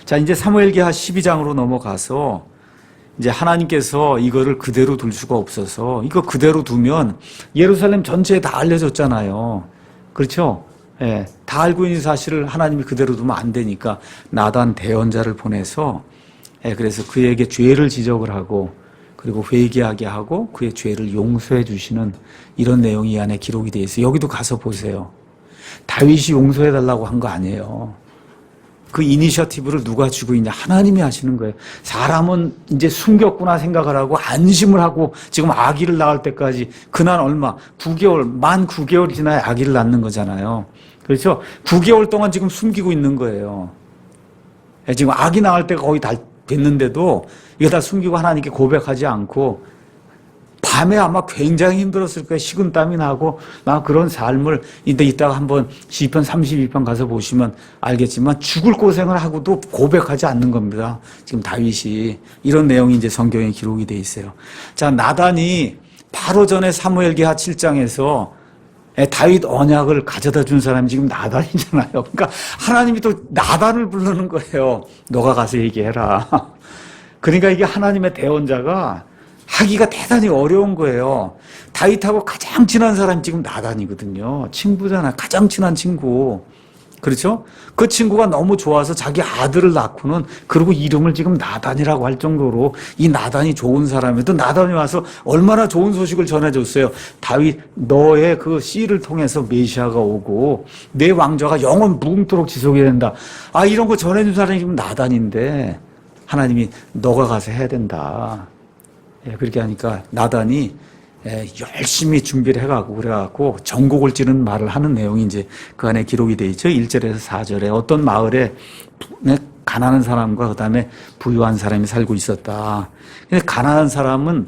자, 이제 사무엘기하 12장으로 넘어가서 이제 하나님께서 이거를 그대로 둘 수가 없어서 이거 그대로 두면 예루살렘 전체에 다 알려졌잖아요. 그렇죠? 예, 다 알고 있는 사실을 하나님이 그대로 두면 안 되니까 나단 대언자를 보내서 그래서 그에게 죄를 지적을 하고 그리고 회개하게 하고 그의 죄를 용서해 주시는 이런 내용이 이 안에 기록이 되어 있어요. 여기도 가서 보세요. 다윗이 용서해 달라고 한 거 아니에요. 그 이니셔티브를 누가 쥐고 있냐? 하나님이 하시는 거예요. 사람은 이제 숨겼구나 생각을 하고 안심을 하고 지금 아기를 낳을 때까지 그날 얼마? 9개월, 만 9개월이 지나야 아기를 낳는 거잖아요. 그렇죠? 9개월 동안 지금 숨기고 있는 거예요. 지금 아기 낳을 때가 거의 다 됐는데도 이거 다 숨기고 하나님께 고백하지 않고 밤에 아마 굉장히 힘들었을 거예요. 식은땀이 나고 막 그런 삶을 이따가 한번 시편 32편 가서 보시면 알겠지만 죽을 고생을 하고도 고백하지 않는 겁니다. 지금 다윗이 이런 내용이 이제 성경에 기록이 돼 있어요. 자, 나단이 바로 전에 사무엘기하 7장에서 다윗 언약을 가져다 준 사람이 지금 나단이잖아요. 그러니까 하나님이 또 나단을 부르는 거예요. 너가 가서 얘기해라. 그러니까 이게 하나님의 대언자가 하기가 대단히 어려운 거예요. 다윗하고 가장 친한 사람이 지금 나단이거든요. 친구잖아. 가장 친한 친구. 그렇죠? 그 친구가 너무 좋아서 자기 아들을 낳고는 그리고 이름을 지금 나단이라고 할 정도로 이 나단이 좋은 사람이도 나단이 와서 얼마나 좋은 소식을 전해줬어요. 다윗 너의 그 씨를 통해서 메시아가 오고 내 왕좌가 영원 무궁토록 지속이 된다. 아 이런 거 전해준 사람이 지금 나단인데 하나님이 너가 가서 해야 된다. 그렇게 하니까 나단이 열심히 준비를 해가고 그래갖고 전곡을 찌는 말을 하는 내용이 이제 그 안에 기록이 되어 있죠. 1절에서 4절에 어떤 마을에 가난한 사람과 그다음에 부유한 사람이 살고 있었다. 근데 가난한 사람은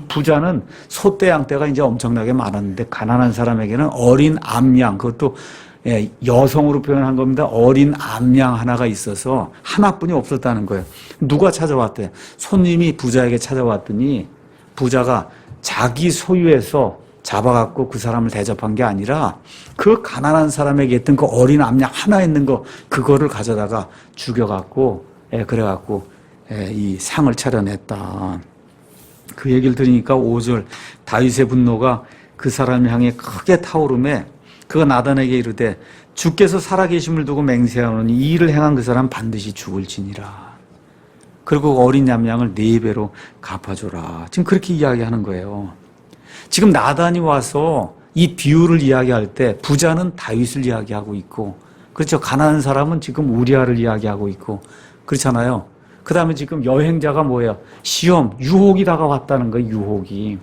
부자는 소떼 양떼가 이제 엄청나게 많았는데 가난한 사람에게는 어린 암양 그것도 여성으로 표현한 겁니다. 어린 암양 하나가 있어서 하나뿐이 없었다는 거예요. 누가 찾아왔대? 손님이 부자에게 찾아왔더니 부자가 자기 소유에서 잡아갖고 그 사람을 대접한 게 아니라 그 가난한 사람에게 있던 그 어린 암양 하나 있는 거 그거를 가져다가 죽여갖고 그래갖고 이 상을 차려냈다. 그 얘기를 들으니까 5절 다윗의 분노가 그 사람을 향해 크게 타오르매 그가 나단에게 이르되 주께서 살아계심을 두고 맹세하노니 이 일을 행한 그 사람 반드시 죽을지니라. 그리고 어린 얌양을 4배로 갚아줘라. 지금 그렇게 이야기하는 거예요. 지금 나단이 와서 이 비유를 이야기할 때 부자는 다윗을 이야기하고 있고 그렇죠. 가난한 사람은 지금 우리아를 이야기하고 있고 그렇잖아요. 그 다음에 지금 여행자가 뭐예요? 시험, 유혹이 다가왔다는 거예요. 유혹이.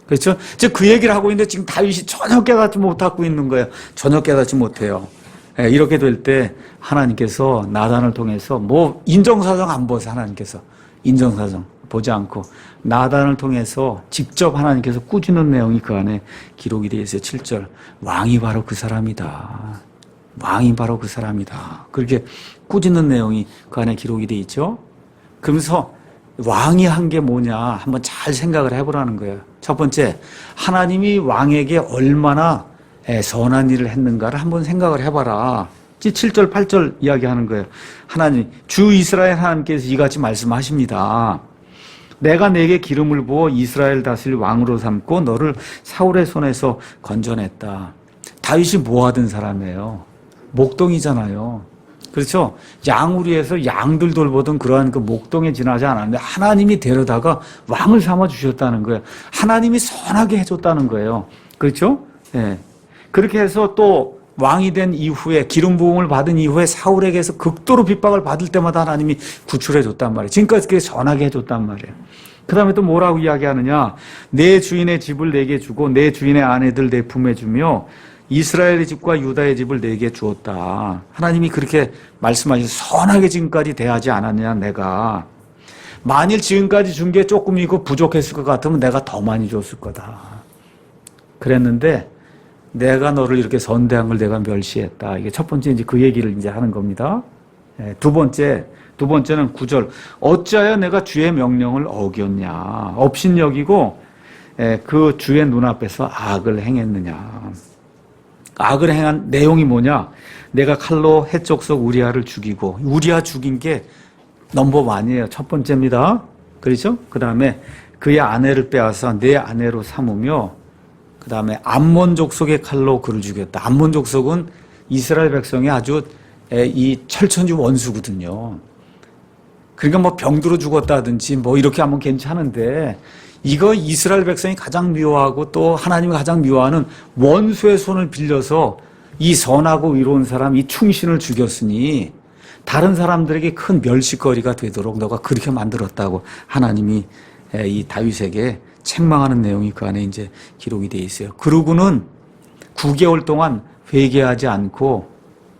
그렇죠? 즉 그 얘기를 하고 있는데 지금 다윗이 전혀 깨닫지 못하고 있는 거예요. 전혀 깨닫지 못해요. 이렇게 될 때 하나님께서 나단을 통해서 뭐 인정사정 안 보세요. 하나님께서 인정사정 보지 않고 나단을 통해서 직접 하나님께서 꾸짖는 내용이 그 안에 기록이 되어 있어요. 7절 왕이 바로 그 사람이다. 왕이 바로 그 사람이다. 그렇게 꾸짖는 내용이 그 안에 기록이 되어 있죠. 그러면서 왕이 한 게 뭐냐 한번 잘 생각을 해보라는 거예요. 첫 번째 하나님이 왕에게 얼마나 선한 일을 했는가를 한번 생각을 해봐라. 7절 8절 이야기하는 거예요. 하나님 주 이스라엘 하나님께서 이같이 말씀하십니다. 내가 내게 기름을 부어 이스라엘 다스릴 왕으로 삼고 너를 사울의 손에서 건져냈다. 다윗이 뭐 하던 사람이에요? 목동이잖아요. 그렇죠? 양우리에서 양들 돌보던 그러한 그 목동에 지나지 않았는데 하나님이 데려다가 왕을 삼아 주셨다는 거예요. 하나님이 선하게 해줬다는 거예요. 그렇죠? 예. 그렇게 해서 또 왕이 된 이후에 기름 부음을 받은 이후에 사울에게서 극도로 핍박을 받을 때마다 하나님이 구출해 줬단 말이에요. 지금까지 그렇게 선하게 해줬단 말이에요. 그 다음에 또 뭐라고 이야기하느냐? 내 주인의 집을 내게 주고 내 주인의 아내들 내 품에 주며 이스라엘의 집과 유다의 집을 내게 주었다. 하나님이 그렇게 말씀하셔서 선하게 지금까지 대하지 않았느냐 내가. 만일 지금까지 준 게 조금이고 부족했을 것 같으면 내가 더 많이 줬을 거다. 그랬는데 내가 너를 이렇게 선대한 걸 내가 멸시했다. 이게 첫 번째 이제 그 얘기를 이제 하는 겁니다. 두 번째는 9절. 어찌하여 내가 주의 명령을 어겼냐. 업신여기고 그 주의 눈앞에서 악을 행했느냐. 악을 행한 내용이 뭐냐? 내가 칼로 해쪽 속 우리아를 죽이고 우리아 죽인 게 넘버 1이에요. 첫 번째입니다. 그렇죠? 그 다음에 그의 아내를 빼앗아 내 아내로 삼으며 그 다음에 암몬 족속의 칼로 그를 죽였다. 암몬 족속은 이스라엘 백성의 아주 이 철천지 원수거든요. 그러니까 뭐 병들어 죽었다든지 뭐 이렇게 하면 괜찮은데 이거 이스라엘 백성이 가장 미워하고 또 하나님이 가장 미워하는 원수의 손을 빌려서 이 선하고 의로운 사람, 이 충신을 죽였으니 다른 사람들에게 큰 멸시거리가 되도록 너가 그렇게 만들었다고 하나님이 이 다윗에게 책망하는 내용이 그 안에 이제 기록이 되어 있어요. 그러고는 9개월 동안 회개하지 않고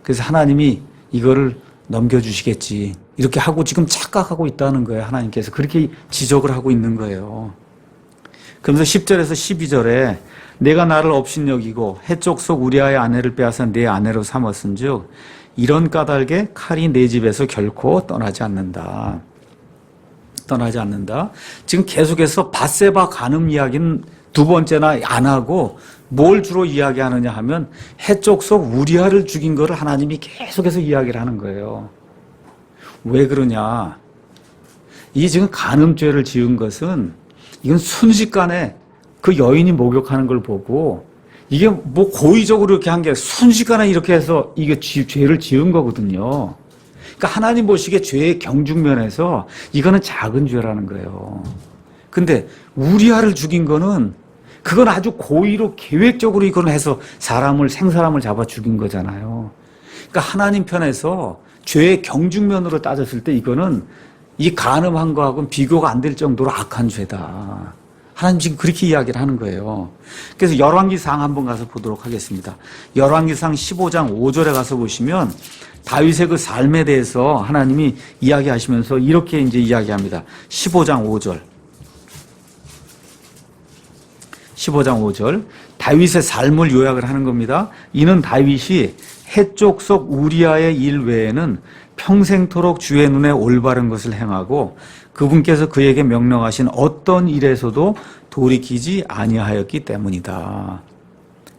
그래서 하나님이 이거를 넘겨주시겠지. 이렇게 하고 지금 착각하고 있다는 거예요. 하나님께서 그렇게 지적을 하고 있는 거예요. 그러면서 10절에서 12절에 내가 나를 업신여기고 해쪽 속 우리아의 아내를 빼앗아 내 아내로 삼았은즉 이런 까닭에 칼이 내 집에서 결코 떠나지 않는다. 떠나지 않는다. 지금 계속해서 밧세바 간음 이야기는 두 번째나 안 하고 뭘 주로 이야기하느냐 하면 해쪽 속 우리아를 죽인 거를 하나님이 계속해서 이야기를 하는 거예요. 왜 그러냐? 이 지금 간음죄를 지은 것은 이건 순식간에 그 여인이 목욕하는 걸 보고 이게 뭐 고의적으로 이렇게 한 게 순식간에 이렇게 해서 이게 죄를 지은 거거든요. 그러니까 하나님 보시기에 죄의 경중면에서 이거는 작은 죄라는 거예요. 근데 우리아를 죽인 거는 그건 아주 고의로 계획적으로 이걸 해서 생사람을 잡아 죽인 거잖아요. 그러니까 하나님 편에서 죄의 경중면으로 따졌을 때 이거는 이 간음한 거하고는 비교가 안 될 정도로 악한 죄다. 하나님 지금 그렇게 이야기를 하는 거예요. 그래서 열왕기상 한번 가서 보도록 하겠습니다. 열왕기상 15장 5절에 가서 보시면 다윗의 그 삶에 대해서 하나님이 이야기하시면서 이렇게 이제 이야기합니다. 15장 5절. 15장 5절. 다윗의 삶을 요약을 하는 겁니다. 이는 다윗이 해쪽 속 우리아의 일 외에는 평생토록 주의 눈에 올바른 것을 행하고 그분께서 그에게 명령하신 어떤 일에서도 돌이키지 아니하였기 때문이다.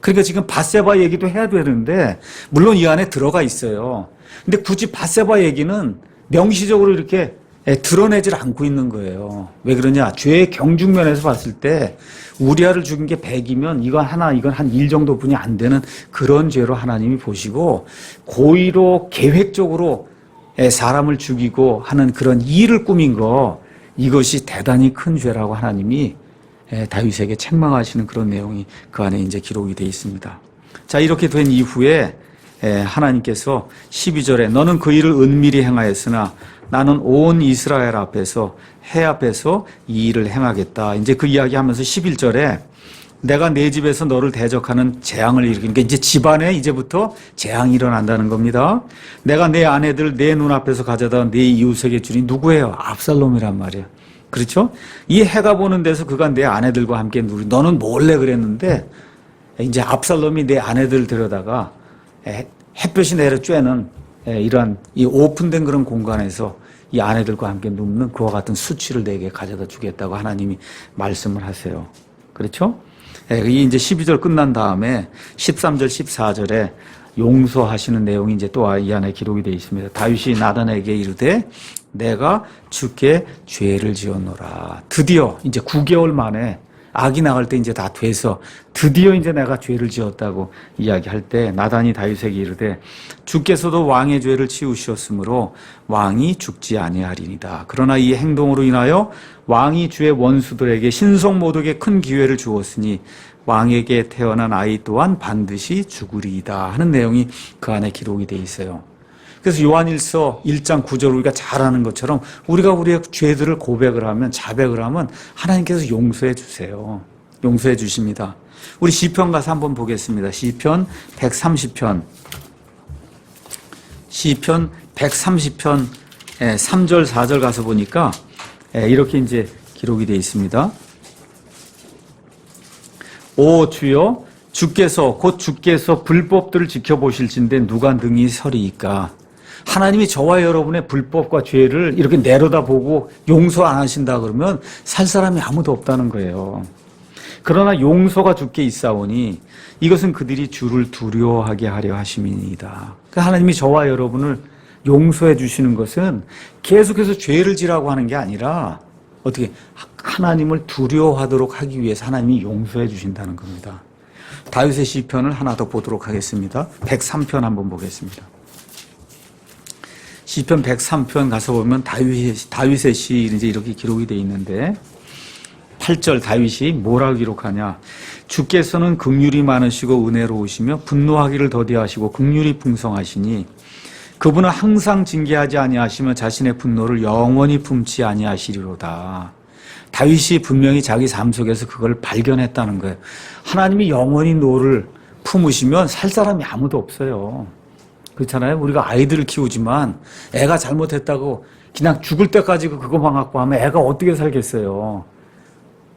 그러니까 지금 밧세바 얘기도 해야 되는데 물론 이 안에 들어가 있어요. 근데 굳이 밧세바 얘기는 명시적으로 이렇게 드러내질 않고 있는 거예요. 왜 그러냐? 죄의 경중면에서 봤을 때 우리아를 죽인 게 100이면 이건 한 1 정도뿐이 안 되는 그런 죄로 하나님이 보시고 고의로 계획적으로 사람을 죽이고 하는 그런 일을 꾸민 거 이것이 대단히 큰 죄라고 하나님이 다윗에게 책망하시는 그런 내용이 그 안에 이제 기록이 되어 있습니다. 자, 이렇게 된 이후에 하나님께서 12절에 너는 그 일을 은밀히 행하였으나 나는 온 이스라엘 앞에서 해 앞에서 이 일을 행하겠다. 이제 그 이야기하면서 11절에 내가 내 집에서 너를 대적하는 재앙을 일으키니까 이제 집안에 이제부터 재앙이 일어난다는 겁니다. 내가 내 아내들 내 눈앞에서 가져다 내 이웃에게 주니 누구예요? 압살롬이란 말이에요. 그렇죠? 이 해가 보는 데서 그가 내 아내들과 함께 누리. 너는 몰래 그랬는데 이제 압살롬이 내 아내들을 데려다가 햇볕이 내려 쬐는 이러한 이 오픈된 그런 공간에서 이 아내들과 함께 눕는 그와 같은 수치를 내게 가져다 주겠다고 하나님이 말씀을 하세요. 그렇죠? 이 이제 12절 끝난 다음에 13절, 14절에 용서하시는 내용이 이제 또 이 안에 기록이 되어 있습니다. 다윗이 나단에게 이르되 내가 주께 죄를 지었노라. 드디어 이제 9개월 만에 악이 나갈 때 이제 다 돼서 드디어 이제 내가 죄를 지었다고 이야기할 때 나단이 다윗에게 이르되 주께서도 왕의 죄를 치우셨으므로 왕이 죽지 아니하리니이다. 그러나 이 행동으로 인하여 왕이 주의 원수들에게 신속 모독에 큰 기회를 주었으니 왕에게 태어난 아이 또한 반드시 죽으리이다 하는 내용이 그 안에 기록이 되어 있어요. 그래서 요한일서 1장 9절 우리가 잘 아는 것처럼 우리가 우리의 죄들을 고백을 하면 자백을 하면 하나님께서 용서해 주세요. 용서해 주십니다. 우리 시편 가서 한번 보겠습니다. 시편 130편. 시편 130편 3절 4절 가서 보니까 이렇게 이제 기록이 되어 있습니다. 오 주여 주께서 곧 주께서 불법들을 지켜보실진데 누가 능히 서리이까. 하나님이 저와 여러분의 불법과 죄를 이렇게 내려다보고 용서 안 하신다 그러면 살 사람이 아무도 없다는 거예요. 그러나 용서가 주께 있사오니 이것은 그들이 주를 두려워하게 하려 하심이니이다. 그러니까 하나님이 저와 여러분을 용서해 주시는 것은 계속해서 죄를 지라고 하는 게 아니라 어떻게 하나님을 두려워하도록 하기 위해서 하나님이 용서해 주신다는 겁니다. 다윗의 시편을 하나 더 보도록 하겠습니다. 103편 한번 보겠습니다. 시편 103편 가서 보면 다윗의 시 이제 이렇게 기록이 되어 있는데 8절 다윗이 뭐라고 기록하냐. 주께서는 긍휼이 많으시고 은혜로우시며 분노하기를 더디하시고 긍휼이 풍성하시니 그분은 항상 징계하지 아니하시며 자신의 분노를 영원히 품지 아니하시리로다. 다윗이 분명히 자기 삶 속에서 그걸 발견했다는 거예요. 하나님이 영원히 노를 품으시면 살 사람이 아무도 없어요. 그렇잖아요. 우리가 아이들을 키우지만 애가 잘못했다고 그냥 죽을 때까지 그거만 갖고 하면 애가 어떻게 살겠어요.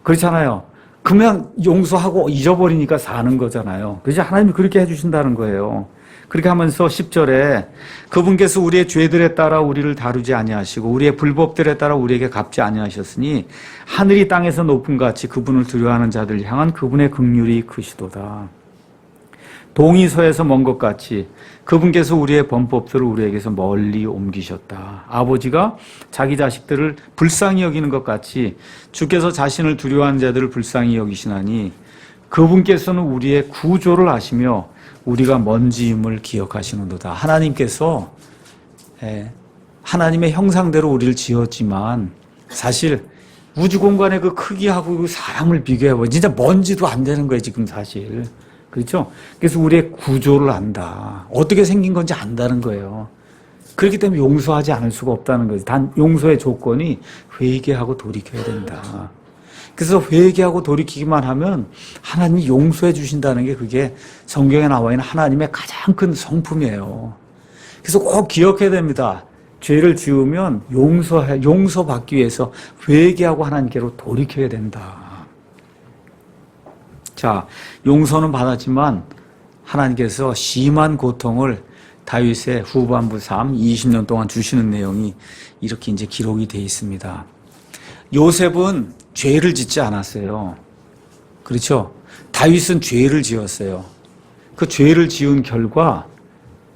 그렇잖아요. 그냥 용서하고 잊어버리니까 사는 거잖아요. 그래서 하나님이 그렇게 해주신다는 거예요. 그렇게 하면서 10절에 그분께서 우리의 죄들에 따라 우리를 다루지 아니하시고 우리의 불법들에 따라 우리에게 갚지 아니하셨으니 하늘이 땅에서 높은 같이 그분을 두려워하는 자들 향한 그분의 긍휼이 크시도다. 동이 서에서 먼 것 같이 그분께서 우리의 범법들을 우리에게서 멀리 옮기셨다. 아버지가 자기 자식들을 불쌍히 여기는 것 같이 주께서 자신을 두려워하는 자들을 불쌍히 여기시나니 그분께서는 우리의 구조를 아시며 우리가 먼지임을 기억하시는도다. 하나님께서 하나님의 형상대로 우리를 지었지만 사실 우주 공간의 그 크기하고 그 사람을 비교해보면 진짜 먼지도 안 되는 거예요, 지금 사실. 그렇죠? 그래서 우리의 구조를 안다. 어떻게 생긴 건지 안다는 거예요. 그렇기 때문에 용서하지 않을 수가 없다는 거죠. 단 용서의 조건이 회개하고 돌이켜야 된다. 그래서 회개하고 돌이키기만 하면 하나님이 용서해 주신다는 게 그게 성경에 나와 있는 하나님의 가장 큰 성품이에요. 그래서 꼭 기억해야 됩니다. 죄를 지으면 용서받기 위해서 회개하고 하나님께로 돌이켜야 된다. 자, 용서는 받았지만 하나님께서 심한 고통을 다윗의 후반부 삶 20년 동안 주시는 내용이 이렇게 이제 기록이 되어 있습니다. 요셉은 죄를 짓지 않았어요. 그렇죠? 다윗은 죄를 지었어요. 그 죄를 지은 결과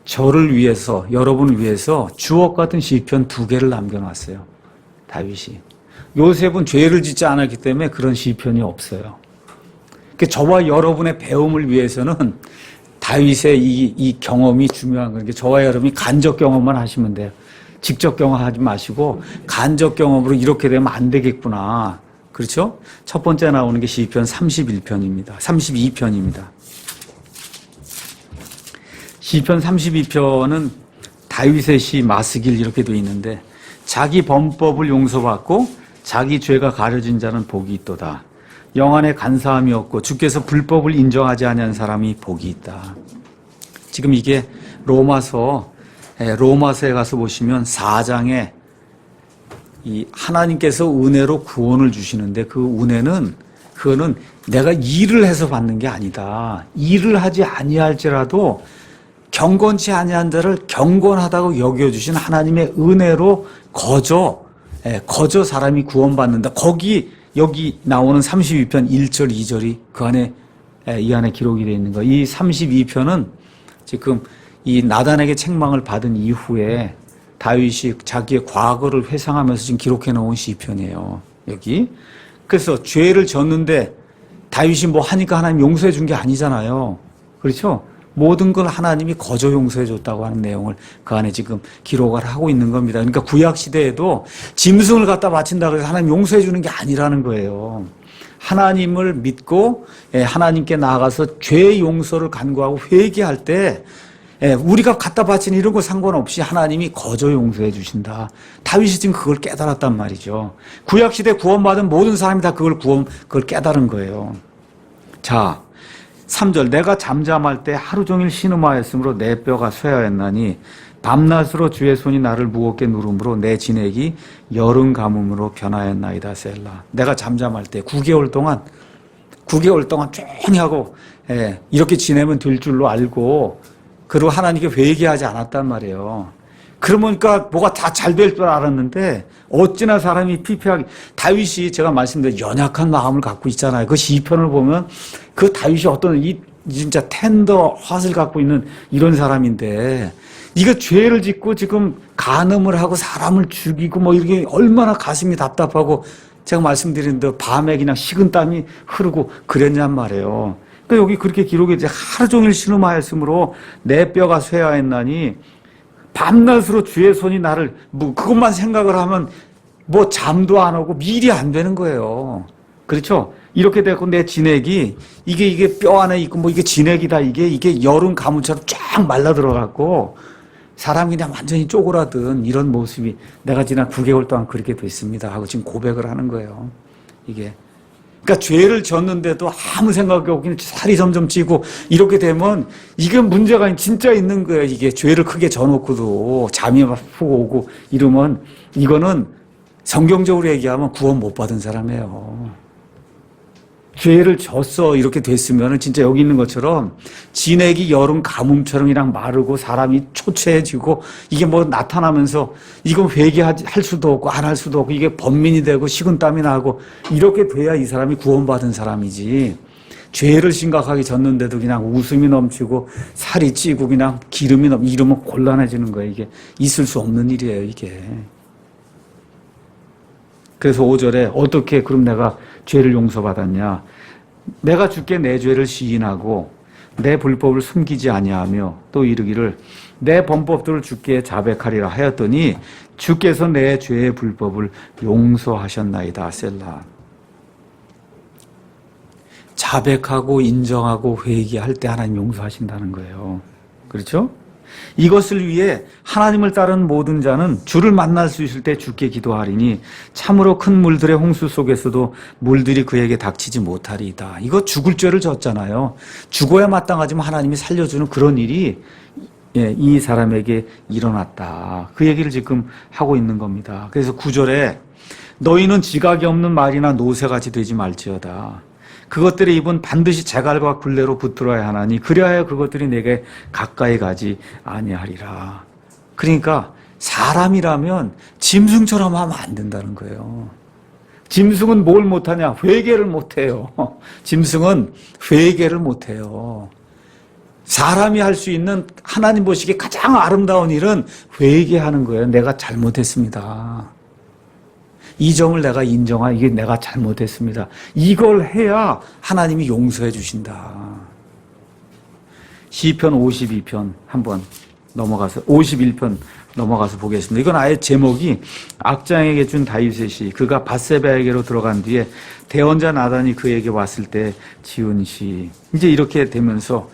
저를 위해서, 여러분을 위해서 주옥 같은 시편 2개를 남겨놨어요. 다윗이. 요셉은 죄를 짓지 않았기 때문에 그런 시편이 없어요. 저와 여러분의 배움을 위해서는 다윗의 이 경험이 중요한 거예요. 저와 여러분이 간접 경험만 하시면 돼요. 직접 경험하지 마시고 간접 경험으로 이렇게 되면 안 되겠구나. 그렇죠? 첫 번째 나오는 게 시편 31편입니다. 32편입니다. 시편 32편은 다윗의 시 마스길 이렇게 되어 있는데 자기 범법을 용서받고 자기 죄가 가려진 자는 복이 있도다. 영안에 간사함이 없고 주께서 불법을 인정하지 아니한 사람이 복이 있다. 지금 이게 로마서에 가서 보시면 4장에 이 하나님께서 은혜로 구원을 주시는데 그 은혜는 그거는 내가 일을 해서 받는 게 아니다. 일을 하지 아니할지라도 경건치 아니한 자를 경건하다고 여겨주신 하나님의 은혜로 거저 사람이 구원받는다. 여기 나오는 32편 1절 2절이 이 안에 기록이 되어 있는 거예요. 이 32편은 지금 이 나단에게 책망을 받은 이후에 다윗이 자기의 과거를 회상하면서 지금 기록해 놓은 시편이에요. 여기. 그래서 죄를 졌는데 다윗이 뭐 하니까 하나님 용서해 준 게 아니잖아요. 그렇죠? 모든 걸 하나님이 거저 용서해 줬다고 하는 내용을 그 안에 지금 기록을 하고 있는 겁니다. 그러니까 구약 시대에도 짐승을 갖다 바친다고 해서 하나님 용서해 주는 게 아니라는 거예요. 하나님을 믿고 하나님께 나아가서 죄 용서를 간구하고 회개할 때 우리가 갖다 바치는 이런 거 상관없이 하나님이 거저 용서해 주신다. 다윗이 지금 그걸 깨달았단 말이죠. 구약 시대 구원받은 모든 사람이 다 그걸 깨달은 거예요. 자, 3절 내가 잠잠할 때 하루 종일 신음하였으므로 내 뼈가 쇠하였나니 밤낮으로 주의 손이 나를 무겁게 누름으로 내 진액이 여름 가뭄으로 변하였나이다. 셀라. 내가 잠잠할 때 9개월 동안 조용히 하고 이렇게 지내면 될 줄로 알고 그리고 하나님께 회개하지 않았단 말이에요. 그러니까 뭐가 다 잘 될 줄 알았는데 어찌나 사람이 피폐하게 다윗이 제가 말씀드린 연약한 마음을 갖고 있잖아요. 그 시편을 보면 그 다윗이 어떤 진짜 텐더 핫을 갖고 있는 이런 사람인데 이거 죄를 짓고 지금 간음을 하고 사람을 죽이고 뭐 이렇게 얼마나 가슴이 답답하고 제가 말씀드린 대로 밤에 그냥 식은땀이 흐르고 그랬냔 말이에요. 또 여기 그렇게 기록이 이제 하루 종일 신음하였으므로 내 뼈가 쇠하였나니 밤낮으로 주의 손이 나를 뭐 그것만 생각을 하면 뭐 잠도 안 오고 밀이 안 되는 거예요. 그렇죠? 이렇게 되고 내 진액이 이게 뼈 안에 있고 뭐 이게 진액이다 이게 여름 가뭄처럼 쫙 말라 들어갔고 사람이 그냥 완전히 쪼그라든 이런 모습이 내가 지난 9개월 동안 그렇게 됐습니다 하고 지금 고백을 하는 거예요. 이게 그러니까 죄를 졌는데도 아무 생각이 없고 그냥 살이 점점 찌고 이렇게 되면 이게 문제가 진짜 있는 거예요. 이게 죄를 크게 져놓고도 잠이 막 푹 오고 이러면 이거는 성경적으로 얘기하면 구원 못 받은 사람이에요. 죄를 졌어 이렇게 됐으면 진짜 여기 있는 것처럼 진액이 여름 가뭄처럼 그냥 마르고 사람이 초췌해지고 이게 뭐 나타나면서 이건 회개할 수도 없고 안 할 수도 없고 이게 번민이 되고 식은땀이 나고 이렇게 돼야 이 사람이 구원받은 사람이지. 죄를 심각하게 졌는데도 그냥 웃음이 넘치고 살이 찌고 그냥 기름이 이러면 곤란해지는 거예요. 이게 있을 수 없는 일이에요 이게. 그래서 5절에 어떻게 그럼 내가 죄를 용서받았냐? 내가 주께 내 죄를 시인하고 내 불법을 숨기지 아니하며 또 이르기를 내 범법들을 주께 자백하리라 하였더니 주께서 내 죄의 불법을 용서하셨나이다. 셀라. 자백하고 인정하고 회개할 때 하나님 용서하신다는 거예요. 그렇죠? 이것을 위해 하나님을 따르는 모든 자는 주를 만날 수 있을 때 주께 기도하리니 참으로 큰 물들의 홍수 속에서도 물들이 그에게 닥치지 못하리이다. 이거 죽을 죄를 졌잖아요. 죽어야 마땅하지만 하나님이 살려주는 그런 일이 이 사람에게 일어났다. 그 얘기를 지금 하고 있는 겁니다. 그래서 9절에 너희는 지각이 없는 말이나 노새같이 되지 말지어다. 그것들의 입은 반드시 재갈과 굴레로 붙들어야 하나니 그리하여 그것들이 내게 가까이 가지 아니하리라. 그러니까 사람이라면 짐승처럼 하면 안 된다는 거예요. 짐승은 뭘 못하냐? 회개를 못해요. 짐승은 회개를 못해요. 사람이 할 수 있는 하나님 보시기에 가장 아름다운 일은 회개하는 거예요. 내가 잘못했습니다. 이 점을 내가 인정하, 이게 내가 잘못했습니다. 이걸 해야 하나님이 용서해 주신다. 시편 52편 한번 넘어가서 51편 넘어가서 보겠습니다. 이건 아예 제목이 악장에게 준 다윗의 시. 그가 밧세바에게로 들어간 뒤에 대언자 나단이 그에게 왔을 때 지은 시. 이제 이렇게 되면서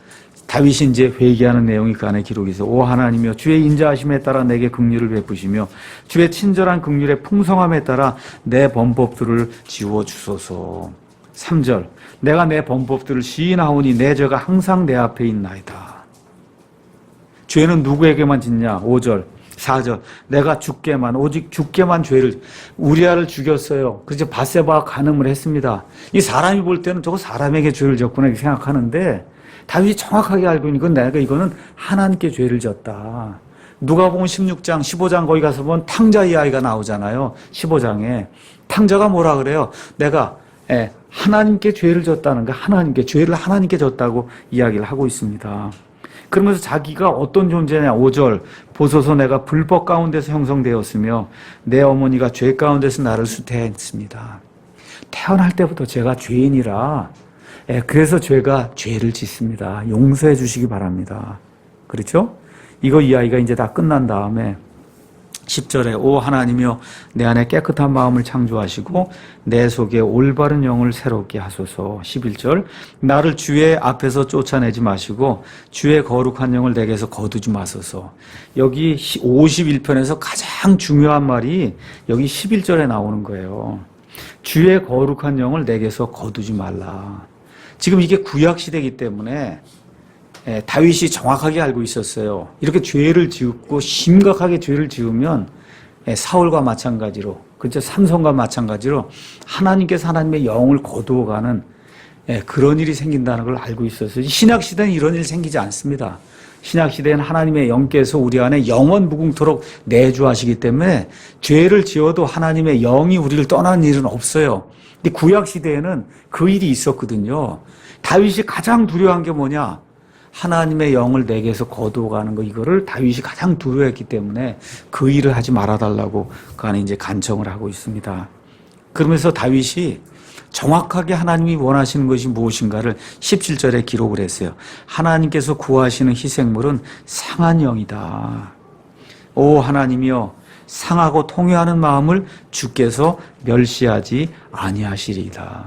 다윗이 이제 회개하는 내용이 그 안에 기록이 있어. 오 하나님이여 주의 인자하심에 따라 내게 긍휼을 베푸시며 주의 친절한 긍휼의 풍성함에 따라 내 범법들을 지워 주소서. 3절 내가 내 범법들을 시인하오니 내 죄가 항상 내 앞에 있나이다. 죄는 누구에게만 짓냐? 5절 4절 내가 주께만 오직 주께만 죄를 우리아를 죽였어요. 그래서 밧세바와 간음을 했습니다. 이 사람이 볼 때는 저거 사람에게 죄를 졌구나 이렇게 생각하는데 다윗이 정확하게 알고 있는 건 내가 이거는 하나님께 죄를 졌다. 누가복음 16장 15장 거기 가서 보면 탕자 이야기가 나오잖아요. 15장에 탕자가 뭐라 그래요? 내가 하나님께 죄를 졌다는 거, 하나님께 죄를 하나님께 졌다고 이야기를 하고 있습니다. 그러면서 자기가 어떤 존재냐? 5절 보소서 내가 불법 가운데서 형성되었으며 내 어머니가 죄 가운데서 나를 수태했습니다. 태어날 때부터 제가 죄인이라 그래서 죄가 죄를 짓습니다. 용서해 주시기 바랍니다. 그렇죠? 이거 이야기가 이제 다 끝난 다음에 10절에 오 하나님이여 내 안에 깨끗한 마음을 창조하시고 내 속에 올바른 영을 새롭게 하소서. 11절 나를 주의 앞에서 쫓아내지 마시고 주의 거룩한 영을 내게서 거두지 마소서. 여기 51편에서 가장 중요한 말이 여기 11절에 나오는 거예요. 주의 거룩한 영을 내게서 거두지 말라. 지금 이게 구약시대이기 때문에 다윗이 정확하게 알고 있었어요. 이렇게 죄를 지었고 심각하게 죄를 지으면 사울과 마찬가지로 그렇죠? 삼손과 마찬가지로 하나님께서 하나님의 영을 거두어가는 그런 일이 생긴다는 걸 알고 있었어요. 신약시대는 이런 일이 생기지 않습니다. 신약시대는 하나님의 영께서 우리 안에 영원 무궁토록 내주하시기 때문에 죄를 지어도 하나님의 영이 우리를 떠나는 일은 없어요. 근데 구약시대에는 그 일이 있었거든요. 다윗이 가장 두려워한 게 뭐냐? 하나님의 영을 내게서 거두어가는 거, 이거를 다윗이 가장 두려워했기 때문에 그 일을 하지 말아달라고 그 안에 이제 간청을 하고 있습니다. 그러면서 다윗이 정확하게 하나님이 원하시는 것이 무엇인가를 17절에 기록을 했어요. 하나님께서 구하시는 희생물은 상한 영이다. 오 하나님이여, 상하고 통회하는 마음을 주께서 멸시하지 아니하시리이다.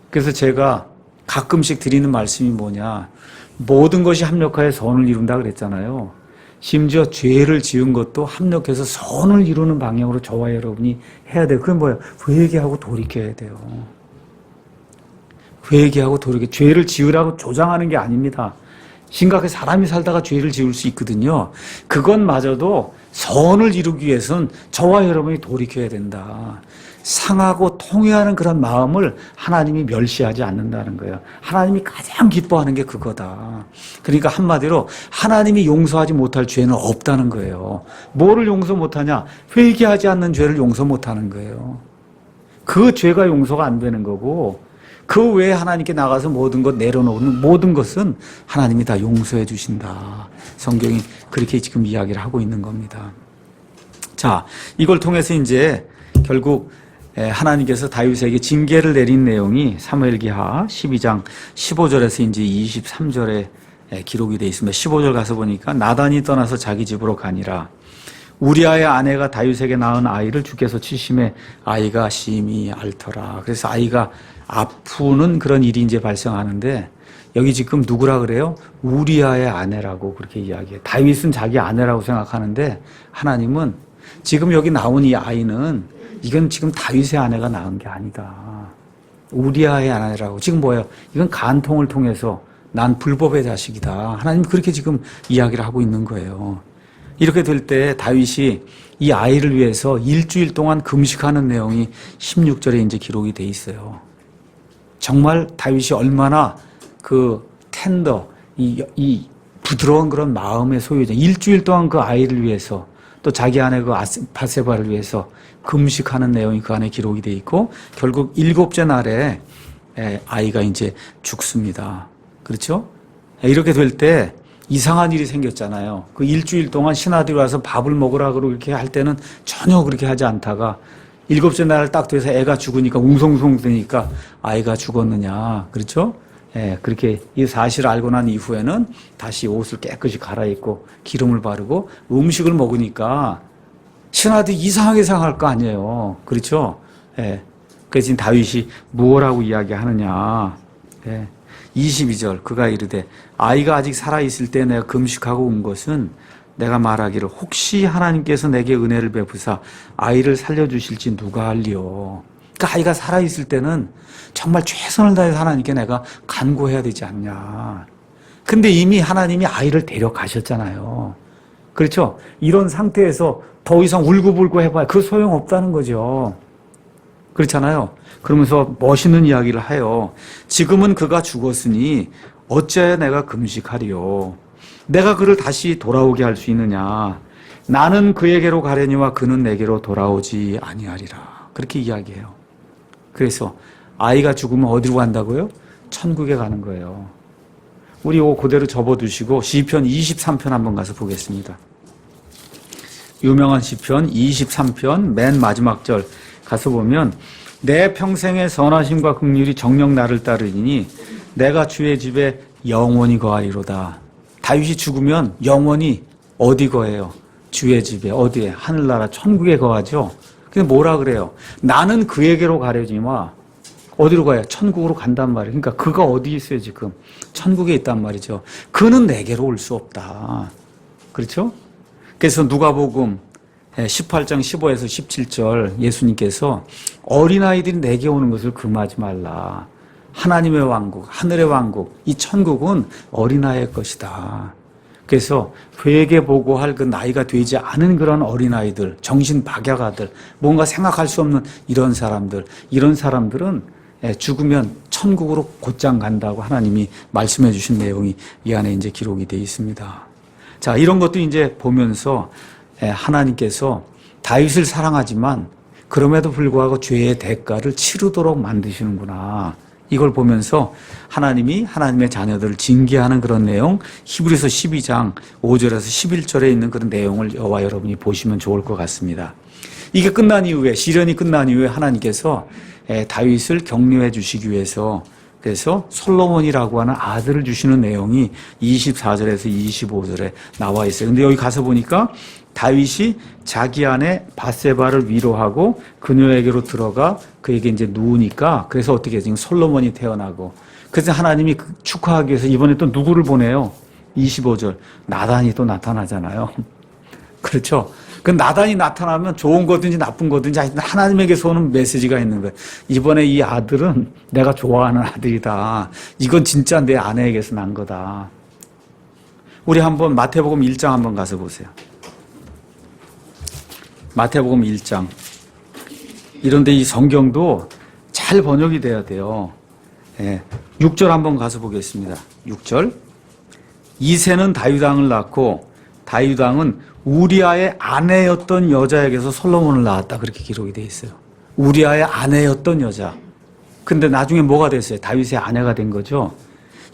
그래서 제가 가끔씩 드리는 말씀이 뭐냐, 모든 것이 합력하여 선을 이룬다 그랬잖아요. 심지어 죄를 지은 것도 합력해서 선을 이루는 방향으로 저와 여러분이 해야 돼요. 그건 뭐예요? 회개하고 돌이켜야 돼요. 회개하고 돌이켜. 죄를 지으라고 조장하는 게 아닙니다. 심각하게 사람이 살다가 죄를 지을 수 있거든요. 그것마저도 선을 이루기 위해서는 저와 여러분이 돌이켜야 된다. 상하고 통회하는 그런 마음을 하나님이 멸시하지 않는다는 거예요. 하나님이 가장 기뻐하는 게 그거다. 그러니까 한마디로 하나님이 용서하지 못할 죄는 없다는 거예요. 뭐를 용서 못하냐? 회개하지 않는 죄를 용서 못하는 거예요. 그 죄가 용서가 안 되는 거고, 그 외에 하나님께 나가서 모든 것 내려놓는 모든 것은 하나님이 다 용서해 주신다. 성경이 그렇게 지금 이야기를 하고 있는 겁니다. 자, 이걸 통해서 이제 결국 하나님께서 다윗에게 징계를 내린 내용이 사무엘기하 12장 15절에서 이제 23절에 기록이 되어 있습니다. 15절 가서 보니까 나단이 떠나서 자기 집으로 가니라. 우리아의 아내가 다윗에게 낳은 아이를 주께서 치심에 아이가 심히 앓더라. 그래서 아이가 아프는 그런 일이 이제 발생하는데, 여기 지금 누구라 그래요? 우리아의 아내라고 그렇게 이야기해요. 다윗은 자기 아내라고 생각하는데 하나님은 지금 여기 나온 이 아이는 이건 지금 다윗의 아내가 낳은 게 아니다. 우리아의 아내라고. 지금 뭐예요? 이건 간통을 통해서 난 불법의 자식이다. 하나님 그렇게 지금 이야기를 하고 있는 거예요. 이렇게 될 때 다윗이 이 아이를 위해서 일주일 동안 금식하는 내용이 16절에 이제 기록이 돼 있어요. 정말 다윗이 얼마나 그 텐더, 이 부드러운 그런 마음의 소유자. 일주일 동안 그 아이를 위해서, 또 자기 아내 그 바세바를 위해서 금식하는 내용이 그 안에 기록이 돼 있고, 결국 7째 날에 아이가 이제 죽습니다. 그렇죠? 이렇게 될 때 이상한 일이 생겼잖아요. 그 일주일 동안 신하들이 와서 밥을 먹으라 그러고 이렇게 할 때는 전혀 그렇게 하지 않다가 7째 날 딱 돼서 애가 죽으니까 웅성웅성 되니까 아이가 죽었느냐. 그렇죠? 그렇게 이 사실을 알고 난 이후에는 다시 옷을 깨끗이 갈아입고 기름을 바르고 음식을 먹으니까 신하들이 이상하게 생각할 거 아니에요. 그렇죠? 그래서 지금 다윗이 무엇라고 이야기하느냐. 22절 그가 이르되 아이가 아직 살아있을 때 내가 금식하고 온 것은 내가 말하기를 혹시 하나님께서 내게 은혜를 베푸사 아이를 살려주실지 누가 알리요. 그러니까 아이가 살아있을 때는 정말 최선을 다해서 하나님께 내가 간구해야 되지 않냐. 근데 이미 하나님이 아이를 데려가셨잖아요. 그렇죠? 이런 상태에서 더 이상 울고불고 해봐야 그 소용없다는 거죠. 그렇잖아요. 그러면서 멋있는 이야기를 해요. 지금은 그가 죽었으니 어찌하여 내가 금식하리요. 내가 그를 다시 돌아오게 할 수 있느냐. 나는 그에게로 가려니와 그는 내게로 돌아오지 아니하리라. 그렇게 이야기해요. 그래서 아이가 죽으면 어디로 간다고요? 천국에 가는 거예요. 우리 이거 그대로 접어두시고 시편 23편 한번 가서 보겠습니다. 유명한 시편 23편 맨 마지막 절 가서 보면 내 평생의 선하심과 긍휼이 정녕 나를 따르니 내가 주의 집에 영원히 거하리로다. 다윗이 죽으면 영원히 어디 거해요? 주의 집에. 어디에? 하늘나라 천국에 거하죠. 근데 뭐라 그래요? 나는 그에게로 가려니와 어디로 가요? 천국으로 간단 말이에요. 그러니까 그가 어디 있어요 지금? 천국에 있단 말이죠. 그는 내게로 올 수 없다. 그렇죠? 그래서 누가복음 18장 15에서 17절 예수님께서 어린아이들이 내게 오는 것을 금하지 말라. 하나님의 왕국, 하늘의 왕국, 이 천국은 어린아이의 것이다. 그래서 회개보고할 그 나이가 되지 않은 그런 어린아이들, 정신박약아들, 뭔가 생각할 수 없는 이런 사람들은 죽으면 천국으로 곧장 간다고 하나님이 말씀해 주신 내용이 이 안에 이제 기록이 되어 있습니다. 자, 이런 것도 이제 보면서 하나님께서 다윗을 사랑하지만 그럼에도 불구하고 죄의 대가를 치르도록 만드시는구나. 이걸 보면서 하나님이 하나님의 자녀들을 징계하는 그런 내용, 히브리서 12장 5절에서 11절에 있는 그런 내용을 저와 여러분이 보시면 좋을 것 같습니다. 이게 끝난 이후에, 시련이 끝난 이후에 하나님께서 다윗을 격려해 주시기 위해서 그래서 솔로몬이라고 하는 아들을 주시는 내용이 24절에서 25절에 나와 있어요. 근데 여기 가서 보니까 다윗이 자기 아내 바세바를 위로하고 그녀에게로 들어가 그에게 이제 누우니까 그래서 어떻게 지금 솔로몬이 태어나고 그래서 하나님이 축하하기 위해서 이번에 또 누구를 보내요? 25절. 나단이 또 나타나잖아요. 그렇죠? 그 나단이 나타나면 좋은 거든지 나쁜 거든지 하나님에게서 오는 메시지가 있는 거예요. 이번에 이 아들은 내가 좋아하는 아들이다. 이건 진짜 내 아내에게서 난 거다. 우리 한번 마태복음 1장 한번 가서 보세요. 마태복음 1장. 이런데 이 성경도 잘 번역이 돼야 돼요. 6절 한번 가서 보겠습니다. 6절. 이새는 다윗 왕을 낳고 다윗 왕은 우리아의 아내였던 여자에게서 솔로몬을 낳았다. 그렇게 기록이 되어 있어요. 우리아의 아내였던 여자. 근데 나중에 뭐가 됐어요? 다윗의 아내가 된 거죠.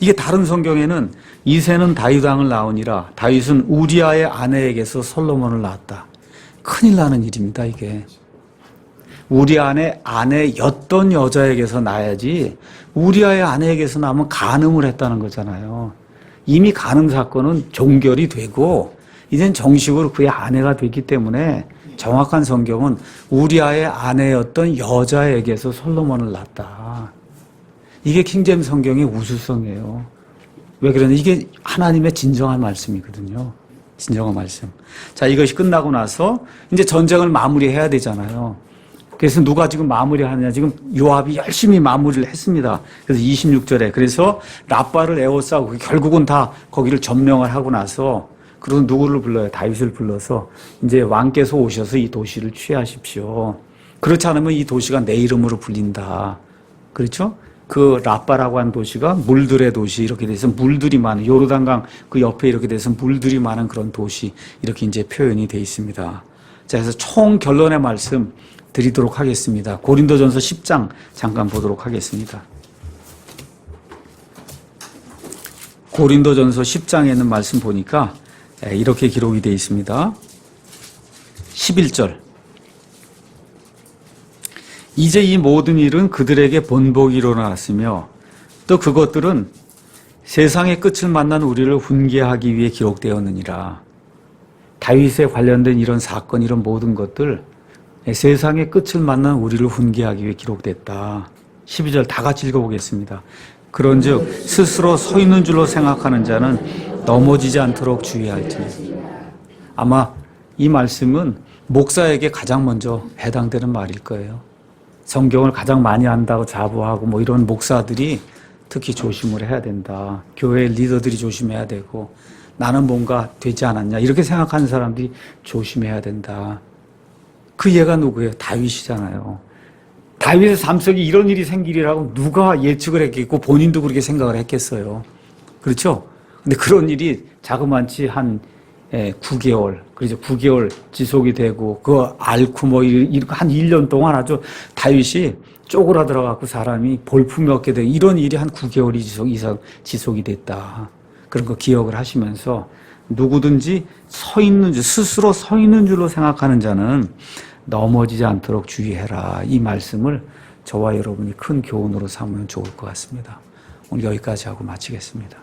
이게 다른 성경에는 이새는 다윗 왕을 낳으니라. 다윗은 우리아의 아내에게서 솔로몬을 낳았다. 큰일 나는 일입니다, 이게. 우리아의 아내였던 여자에게서 낳아야지 우리아의 아내에게서 낳으면 간음을 했다는 거잖아요. 이미 간음 사건은 종결이 되고 이젠 정식으로 그의 아내가 됐기 때문에 정확한 성경은 우리아의 아내였던 여자에게서 솔로몬을 낳았다. 이게 킹제임스 성경의 우수성이에요. 왜 그러냐? 이게 하나님의 진정한 말씀이거든요. 진정한 말씀. 자, 이것이 끝나고 나서 이제 전쟁을 마무리해야 되잖아요. 그래서 누가 지금 마무리하느냐? 지금 요압이 열심히 마무리를 했습니다. 그래서 26절에 그래서 라빠를 에워싸고 결국은 다 거기를 점령을 하고 나서 그리고 누구를 불러요? 다윗을 불러서 이제 왕께서 오셔서 이 도시를 취하십시오. 그렇지 않으면 이 도시가 내 이름으로 불린다. 그렇죠? 그 라빠라고 한 도시가 물들의 도시 이렇게 돼서 물들이 많은 요르단강 그 옆에 이렇게 돼서 물들이 많은 그런 도시 이렇게 이제 표현이 돼 있습니다. 자, 그래서 총 결론의 말씀 드리도록 하겠습니다. 고린도전서 10장 잠깐 보도록 하겠습니다. 고린도전서 10장에 있는 말씀 보니까 이렇게 기록이 되어 있습니다. 11절. 이제 이 모든 일은 그들에게 본보기 일어났으며 또 그것들은 세상의 끝을 만난 우리를 훈계하기 위해 기록되었느니라. 다윗에 관련된 이런 사건, 이런 모든 것들 세상의 끝을 만난 우리를 훈계하기 위해 기록됐다. 12절 다 같이 읽어보겠습니다. 그런즉 스스로 서 있는 줄로 생각하는 자는 넘어지지 않도록 주의할지니. 아마 이 말씀은 목사에게 가장 먼저 해당되는 말일 거예요. 성경을 가장 많이 안다고 자부하고 뭐 이런 목사들이 특히 조심을 해야 된다. 교회 리더들이 조심해야 되고 나는 뭔가 되지 않았냐 이렇게 생각하는 사람들이 조심해야 된다. 그 얘가 누구예요? 다윗이잖아요. 다윗의 삶 속에 이런 일이 생기리라고 누가 예측을 했겠고 본인도 그렇게 생각을 했겠어요. 그렇죠? 근데 그런 일이 자그만치 한 9개월, 그렇죠? 9개월 지속이 되고, 그거 앓고 뭐, 한 1년 동안 아주 다윗이 쪼그라들어갖고 사람이 볼품이 없게 되고, 이런 일이 한 9개월이 이상 지속이 됐다. 그런 거 기억을 하시면서, 누구든지 스스로 서 있는 줄로 생각하는 자는 넘어지지 않도록 주의해라. 이 말씀을 저와 여러분이 큰 교훈으로 삼으면 좋을 것 같습니다. 오늘 여기까지 하고 마치겠습니다.